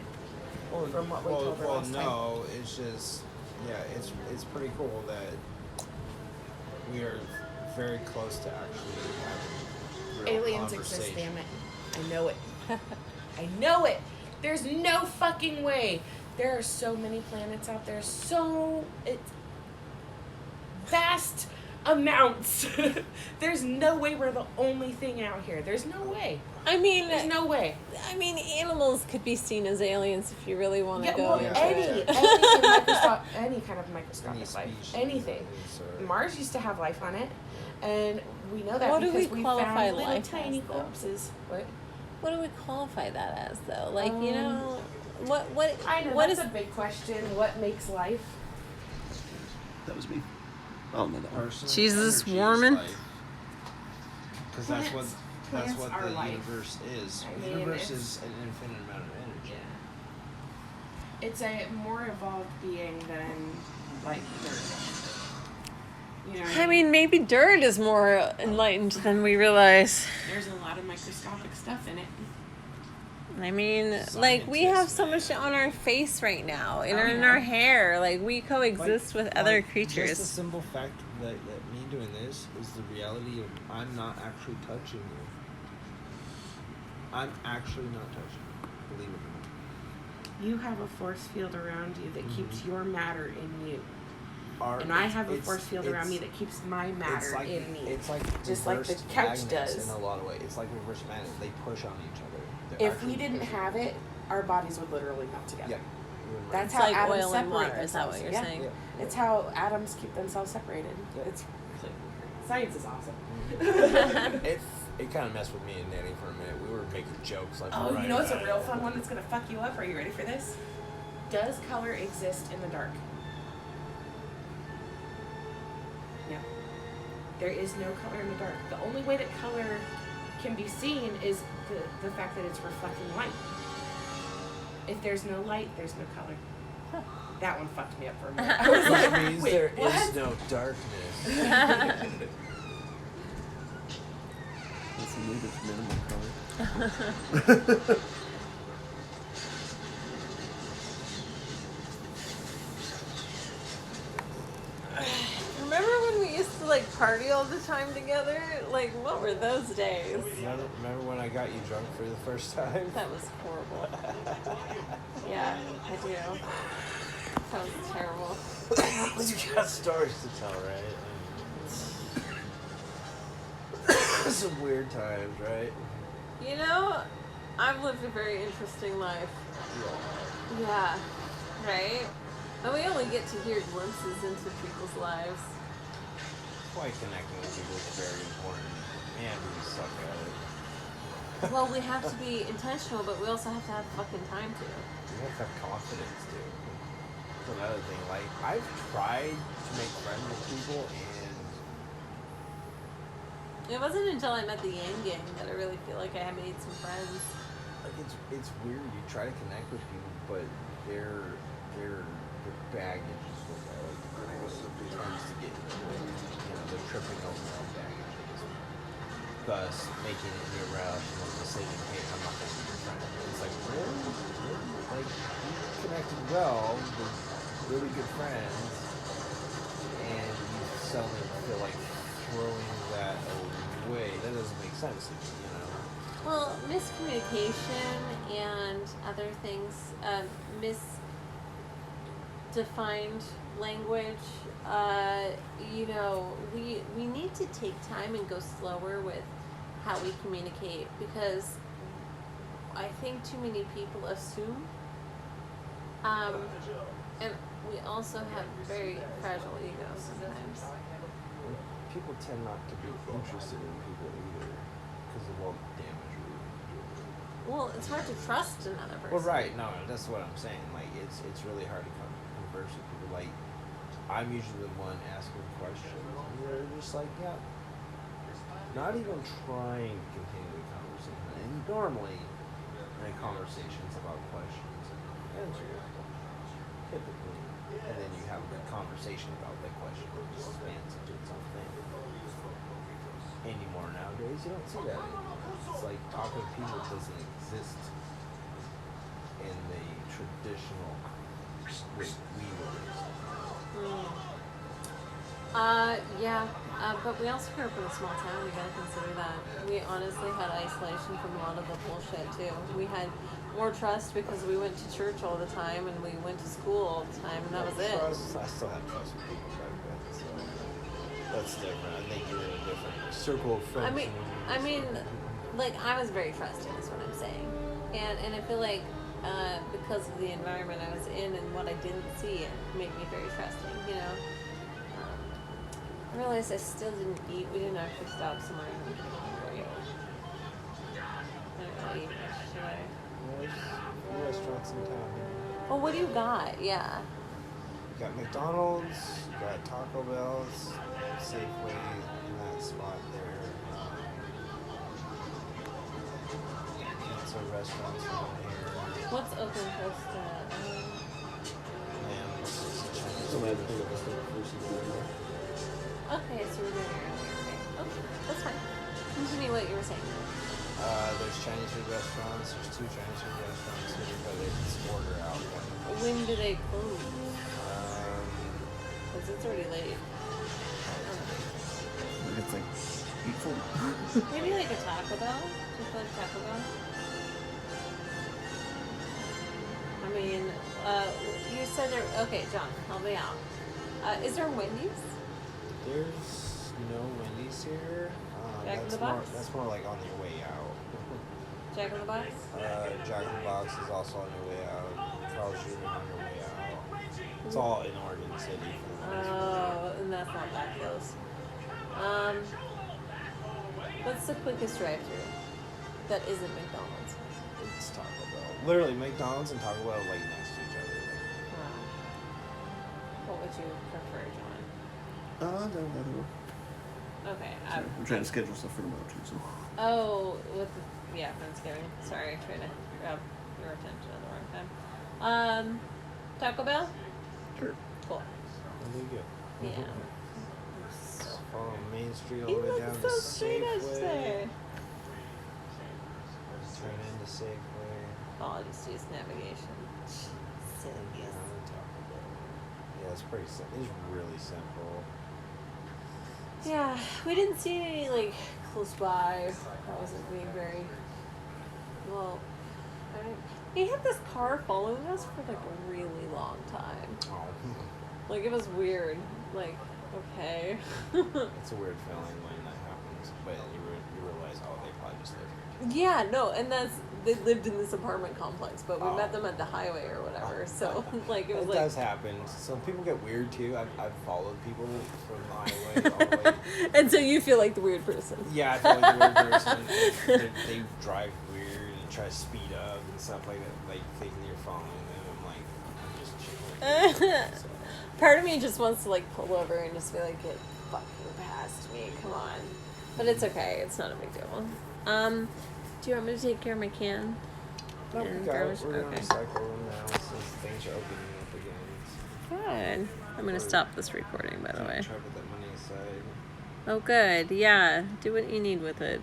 Speaker 4: Well,
Speaker 1: From what we told her last time.
Speaker 4: no, it's just, yeah, it's pretty cool that we are very close to actually having real
Speaker 1: Aliens exist,
Speaker 4: conversation.
Speaker 1: damn it. I know it. I know it. There's no fucking way. There are so many planets out there. It's vast amounts. There's no way we're the only thing out here. There's no way.
Speaker 3: I mean,
Speaker 1: There's no way.
Speaker 3: animals could be seen as aliens if you really want to
Speaker 1: Yeah,
Speaker 3: go
Speaker 1: well,
Speaker 3: into
Speaker 1: any
Speaker 3: it.
Speaker 1: any kind of microscopic life,
Speaker 4: species,
Speaker 1: anything.
Speaker 4: aliens are-
Speaker 1: Mars used to have life on it, and we know that
Speaker 3: What do
Speaker 1: because
Speaker 3: we
Speaker 1: we
Speaker 3: qualify
Speaker 1: found little
Speaker 3: life
Speaker 1: tiny
Speaker 3: as, though?
Speaker 1: corpses. What?
Speaker 3: What do we qualify that as, though? Like,
Speaker 1: Um,
Speaker 3: what?
Speaker 1: I know
Speaker 3: what
Speaker 1: that's
Speaker 3: is?
Speaker 1: a big question. What makes life?
Speaker 6: That was me. Oh no, that was.
Speaker 4: Personal
Speaker 3: Jesus,
Speaker 4: energy is
Speaker 3: Warman.
Speaker 4: life. Because that's what
Speaker 1: Plants are
Speaker 4: the
Speaker 1: life.
Speaker 4: universe is.
Speaker 1: I
Speaker 4: The
Speaker 1: mean,
Speaker 4: universe
Speaker 1: it's-
Speaker 4: is an infinite amount of energy.
Speaker 1: It's a more evolved being than like dirt. You know what
Speaker 3: I mean, maybe dirt is more enlightened than we realize.
Speaker 1: there's a lot of microscopic stuff in it.
Speaker 3: I mean, like, we have so much on our face right now, in our hair. Like, we coexist with other creatures.
Speaker 4: Just the simple fact that me doing this is the reality of I'm not actually touching you. I'm actually not touching you. Believe it or not.
Speaker 1: You have a force field around you that keeps your matter in you.
Speaker 4: Our-
Speaker 1: And I have a
Speaker 4: it's-
Speaker 1: force field around me
Speaker 4: it's-
Speaker 1: that keeps my matter
Speaker 4: like,
Speaker 1: in me.
Speaker 4: It's like
Speaker 1: Just like the
Speaker 4: reverse
Speaker 1: couch
Speaker 4: magnets
Speaker 1: does.
Speaker 4: in a lot of ways. It's like reverse magnets. They push on each other. They're
Speaker 1: If we
Speaker 4: actually
Speaker 1: didn't
Speaker 4: pushing.
Speaker 1: have it, our bodies would literally melt together.
Speaker 4: Yeah. you were right.
Speaker 1: That's
Speaker 3: It's
Speaker 1: how
Speaker 3: like
Speaker 1: atoms
Speaker 3: oil and
Speaker 1: separate
Speaker 3: water, is that what
Speaker 1: themselves.
Speaker 3: you're
Speaker 1: Yeah.
Speaker 3: saying?
Speaker 4: Yeah.
Speaker 1: It's how atoms keep themselves separated.
Speaker 4: Yeah.
Speaker 1: It's science is awesome.
Speaker 4: It kind of messed with me and Nanny for a minute. We were making jokes like.
Speaker 1: Oh,
Speaker 4: right
Speaker 1: you know what's a
Speaker 4: about
Speaker 1: real
Speaker 4: it.
Speaker 1: fun one that's gonna fuck you up? Are you ready for this? Does color exist in the dark? No. There is no color in the dark. The only way that color can be seen is the fact that it's reflecting light. If there's no light, there's no color. That one fucked me up for a minute. I was
Speaker 4: Which
Speaker 1: like,
Speaker 4: means
Speaker 1: wait,
Speaker 4: there is
Speaker 1: what?
Speaker 4: no darkness.
Speaker 6: That's a native minimum color.
Speaker 3: Remember when we used to like party all the time together. Like, what were those days?
Speaker 4: Remember when I got you drunk for the first time?
Speaker 3: That was horrible. Yeah, I do. That was terrible.
Speaker 2: You got stories to tell, right? Some weird times, right?
Speaker 3: You know, I've lived a very interesting life. Yeah, right? And we only get to hear glimpses into people's lives.
Speaker 2: That's why connecting with people is very important. Man, we suck at it.
Speaker 3: Well, we have to be intentional, but we also have to have fucking time to.
Speaker 2: You have to have confidence too. That's another thing. Like, I've tried to make friends with people, and
Speaker 3: It wasn't until I met the Yang Gang that I really feel like I had made some friends.
Speaker 2: like it's weird. You try to connect with people, but their baggage is what tends to get in the way. You know, they're tripping over their own baggage, thus making it irrational decision. Hey, I'm not going to be your friend. It's like, really? Like, we connected well, we're really good friends, and you suddenly feel like throwing that away. That doesn't make sense to me, you know?
Speaker 3: Well, miscommunication and other things, misdefined language, you know, we need to take time and go slower with how we communicate, because I think too many people assume, and we also have very fragile egos sometimes.
Speaker 2: People tend not to be interested in people either because of all the damage we do.
Speaker 3: Well, it's hard to trust another person.
Speaker 2: Well, right, no, that's what I'm saying. Like, it's really hard to converse with people. Like, I'm usually the one asking questions, and they're just like, yeah, not even trying to continue the conversation. And normally, in a conversation's about questions and answer your question, typically, and then you have a conversation about that question that just expands into its own thing. Anymore nowadays, you don't see that anymore. It's like talking to people doesn't exist in the traditional way we were raised.
Speaker 3: Yeah, but we also grew up in a small town. We gotta consider that. We honestly had isolation from a lot of the bullshit too. We had more trust because we went to church all the time and we went to school all the time, and that was it.
Speaker 2: Trust, I still have trust with people back then, so that's different. I think you're in a different circle of friends.
Speaker 3: I mean, like, I was very trusting, is what I'm saying, and I feel like because of the environment I was in and what I didn't see, it made me very trusting. You know. I realized I still didn't eat. We didn't actually stop somewhere. I don't really eat much today.
Speaker 2: There's restaurants in town.
Speaker 3: Well, what do you got? Yeah.
Speaker 2: You got McDonald's, you got Taco Bell's, Safeway in that spot there. Pizza restaurants around here.
Speaker 3: What's open close to that?
Speaker 2: Man, it's just a Chinese
Speaker 6: Some of
Speaker 2: food.
Speaker 6: the thing was the first thing.
Speaker 3: Okay, so we're doing it earlier. Okay. Okay, that's fine. Continue what you were saying.
Speaker 2: There's Chinese food restaurants. There's 2 Chinese food restaurants here, but they just order out one.
Speaker 3: When do they close? Because it's already late.
Speaker 6: It's like 8:40.
Speaker 3: Maybe like a Taco Bell? Just like Taco Bell? I mean, you said there. Okay, John, help me out. Is there Wendy's?
Speaker 2: There's no Wendy's here.
Speaker 3: Jack in
Speaker 2: that's
Speaker 3: the Box?
Speaker 2: That's more like on your way out.
Speaker 3: Jack in the Box?
Speaker 2: Jack in the Box is also on your way out. Carl's Jr. on your way out. It's all in Oregon City. For the most part.
Speaker 3: Oh, and that's not that close. What's the quickest drive-through that isn't McDonald's?
Speaker 2: It's Taco Bell. Literally, McDonald's and Taco Bell are like next to each other.
Speaker 3: What would you prefer, John?
Speaker 6: No.
Speaker 3: Okay.
Speaker 6: I'm trying to schedule stuff for tomorrow too. So.
Speaker 3: Oh, Thanksgiving. Sorry, trying to grab your attention at the wrong time. Taco Bell?
Speaker 6: Sure.
Speaker 3: Cool.
Speaker 2: Really good.
Speaker 3: Yeah.
Speaker 2: Follow Main Street all
Speaker 3: He
Speaker 2: the way
Speaker 3: looks
Speaker 2: down
Speaker 3: so
Speaker 2: to
Speaker 3: straight edge
Speaker 2: Safeway.
Speaker 3: there.
Speaker 2: Turn into Safeway.
Speaker 3: Oh, I'll just use navigation. Silly
Speaker 2: And
Speaker 3: goose.
Speaker 2: down to Taco Bell. Yeah, it's pretty simple. It's really simple.
Speaker 3: Yeah, we didn't see any like close by. That wasn't being very well. I don't. He had this car following us for like a really long time.
Speaker 5: Oh,
Speaker 3: Like it was weird. Like okay.
Speaker 5: it's a weird feeling when that happens, but you realize, oh, they probably just live here.
Speaker 3: Yeah, no, and they lived in this apartment complex, but we
Speaker 5: Oh.
Speaker 3: met them at the highway or whatever. So like it was
Speaker 5: It
Speaker 3: like.
Speaker 5: does happen. Some people get weird too. I've followed people from the highway all the way.
Speaker 3: And so you feel like the weird person.
Speaker 5: Yeah, I feel like a weird person. They drive weird and try to speed up and stuff like that, like thinking you're following them. I'm like, I'm just chilling. So,
Speaker 3: Part of me just wants to like pull over and just be like, get fucking past me, come on. But it's okay, it's not a big deal. Do you want me to take care of my can?
Speaker 5: no,
Speaker 3: And
Speaker 5: we're
Speaker 3: garbage?
Speaker 5: gonna
Speaker 3: Okay.
Speaker 5: recycle them now since things are opening up again.
Speaker 3: Good. I'm gonna stop this recording, by the way.
Speaker 5: Try to put that money aside.
Speaker 3: Oh, good. Yeah. Do what you need with it.